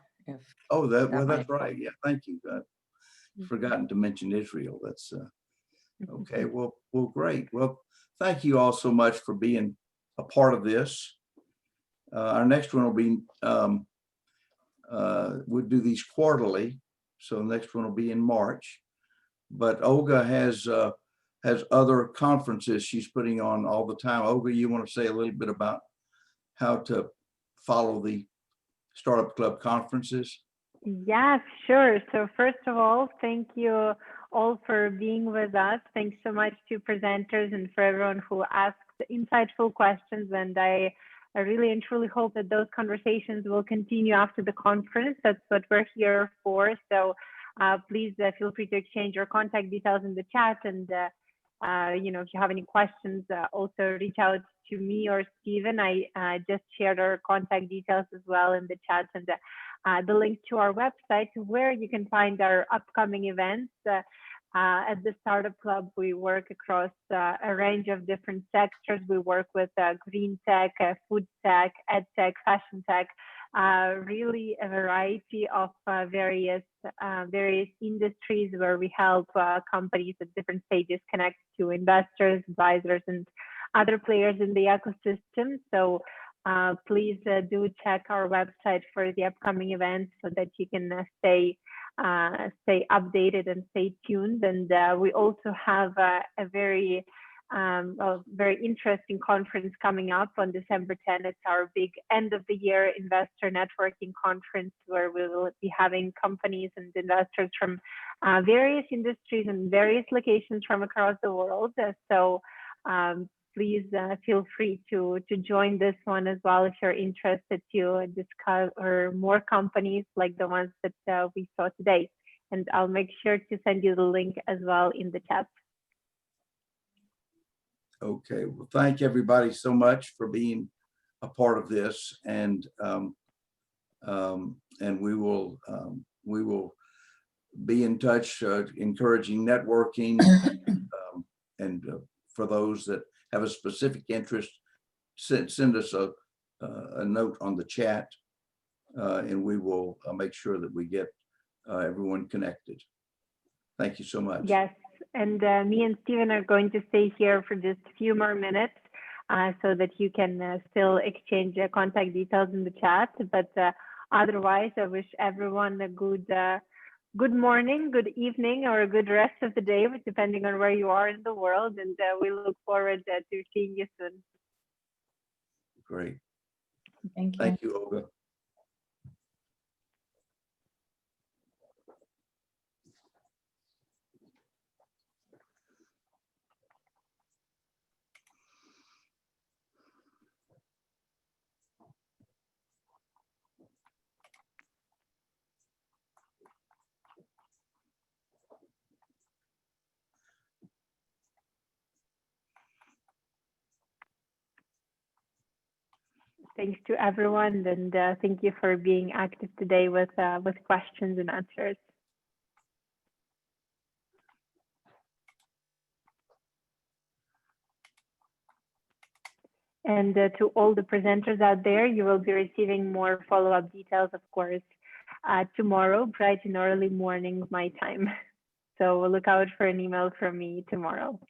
Oh, that's right. Yeah, thank you. Forgotten to mention Israel. That's okay. Well, great. Well, thank you all so much for being a part of this. Our next one will be we'll do these quarterly. So the next one will be in March. But Olga has other conferences she's putting on all the time. Olga, you want to say a little bit about how to follow the Startup Club conferences? Yes, sure. So first of all, thank you all for being with us. Thanks so much to presenters and for everyone who asked insightful questions. And I really and truly hope that those conversations will continue after the conference. That's what we're here for. So please feel free to exchange your contact details in the chat. And you know, if you have any questions, also reach out to me or Stephen. I just shared our contact details as well in the chat, and the link to our website where you can find our upcoming events. At the Startup Club, we work across a range of different sectors. We work with green tech, food tech, ed tech, fashion tech, really a variety of various industries where we help companies at different stages connect to investors, advisors, and other players in the ecosystem. So please do check our website for the upcoming events so that you can stay updated and stay tuned. And we also have a very interesting conference coming up on December 10th. It's our big end of the year investor networking conference where we will be having companies and investors from various industries and various locations from across the world. So please feel free to join this one as well if you're interested to discover more companies like the ones that we saw today. And I'll make sure to send you the link as well in the chat. Okay, well, thank everybody so much for being a part of this, and we will be in touch, encouraging networking, and for those that have a specific interest, send us a note on the chat, and we will make sure that we get everyone connected. Thank you so much. Yes, and me and Stephen are going to stay here for just a few more minutes so that you can still exchange contact details in the chat. But otherwise, I wish everyone a good morning, good evening, or a good rest of the day, depending on where you are in the world. And we look forward to seeing you soon. Great. Thank you. Thank you, Olga. Thanks to everyone, and thank you for being active today with questions and answers. And to all the presenters out there, you will be receiving more follow-up details, of course, tomorrow, bright and early morning, my time. So look out for an email from me tomorrow.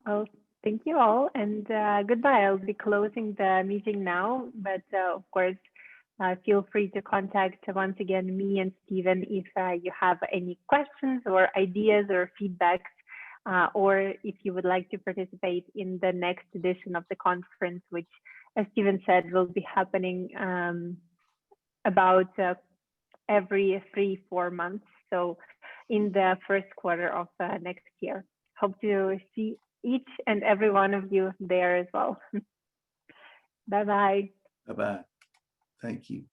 Well, thank you all, and goodbye. I'll be closing the meeting now, but of course, feel free to contact once again me and Stephen if you have any questions or ideas or feedbacks, or if you would like to participate in the next edition of the conference, which, as Stephen said, will be happening about every 3-4 months. So in the first quarter of next year. Hope to see each and every one of you there as well. Bye-bye. Bye-bye. Thank you.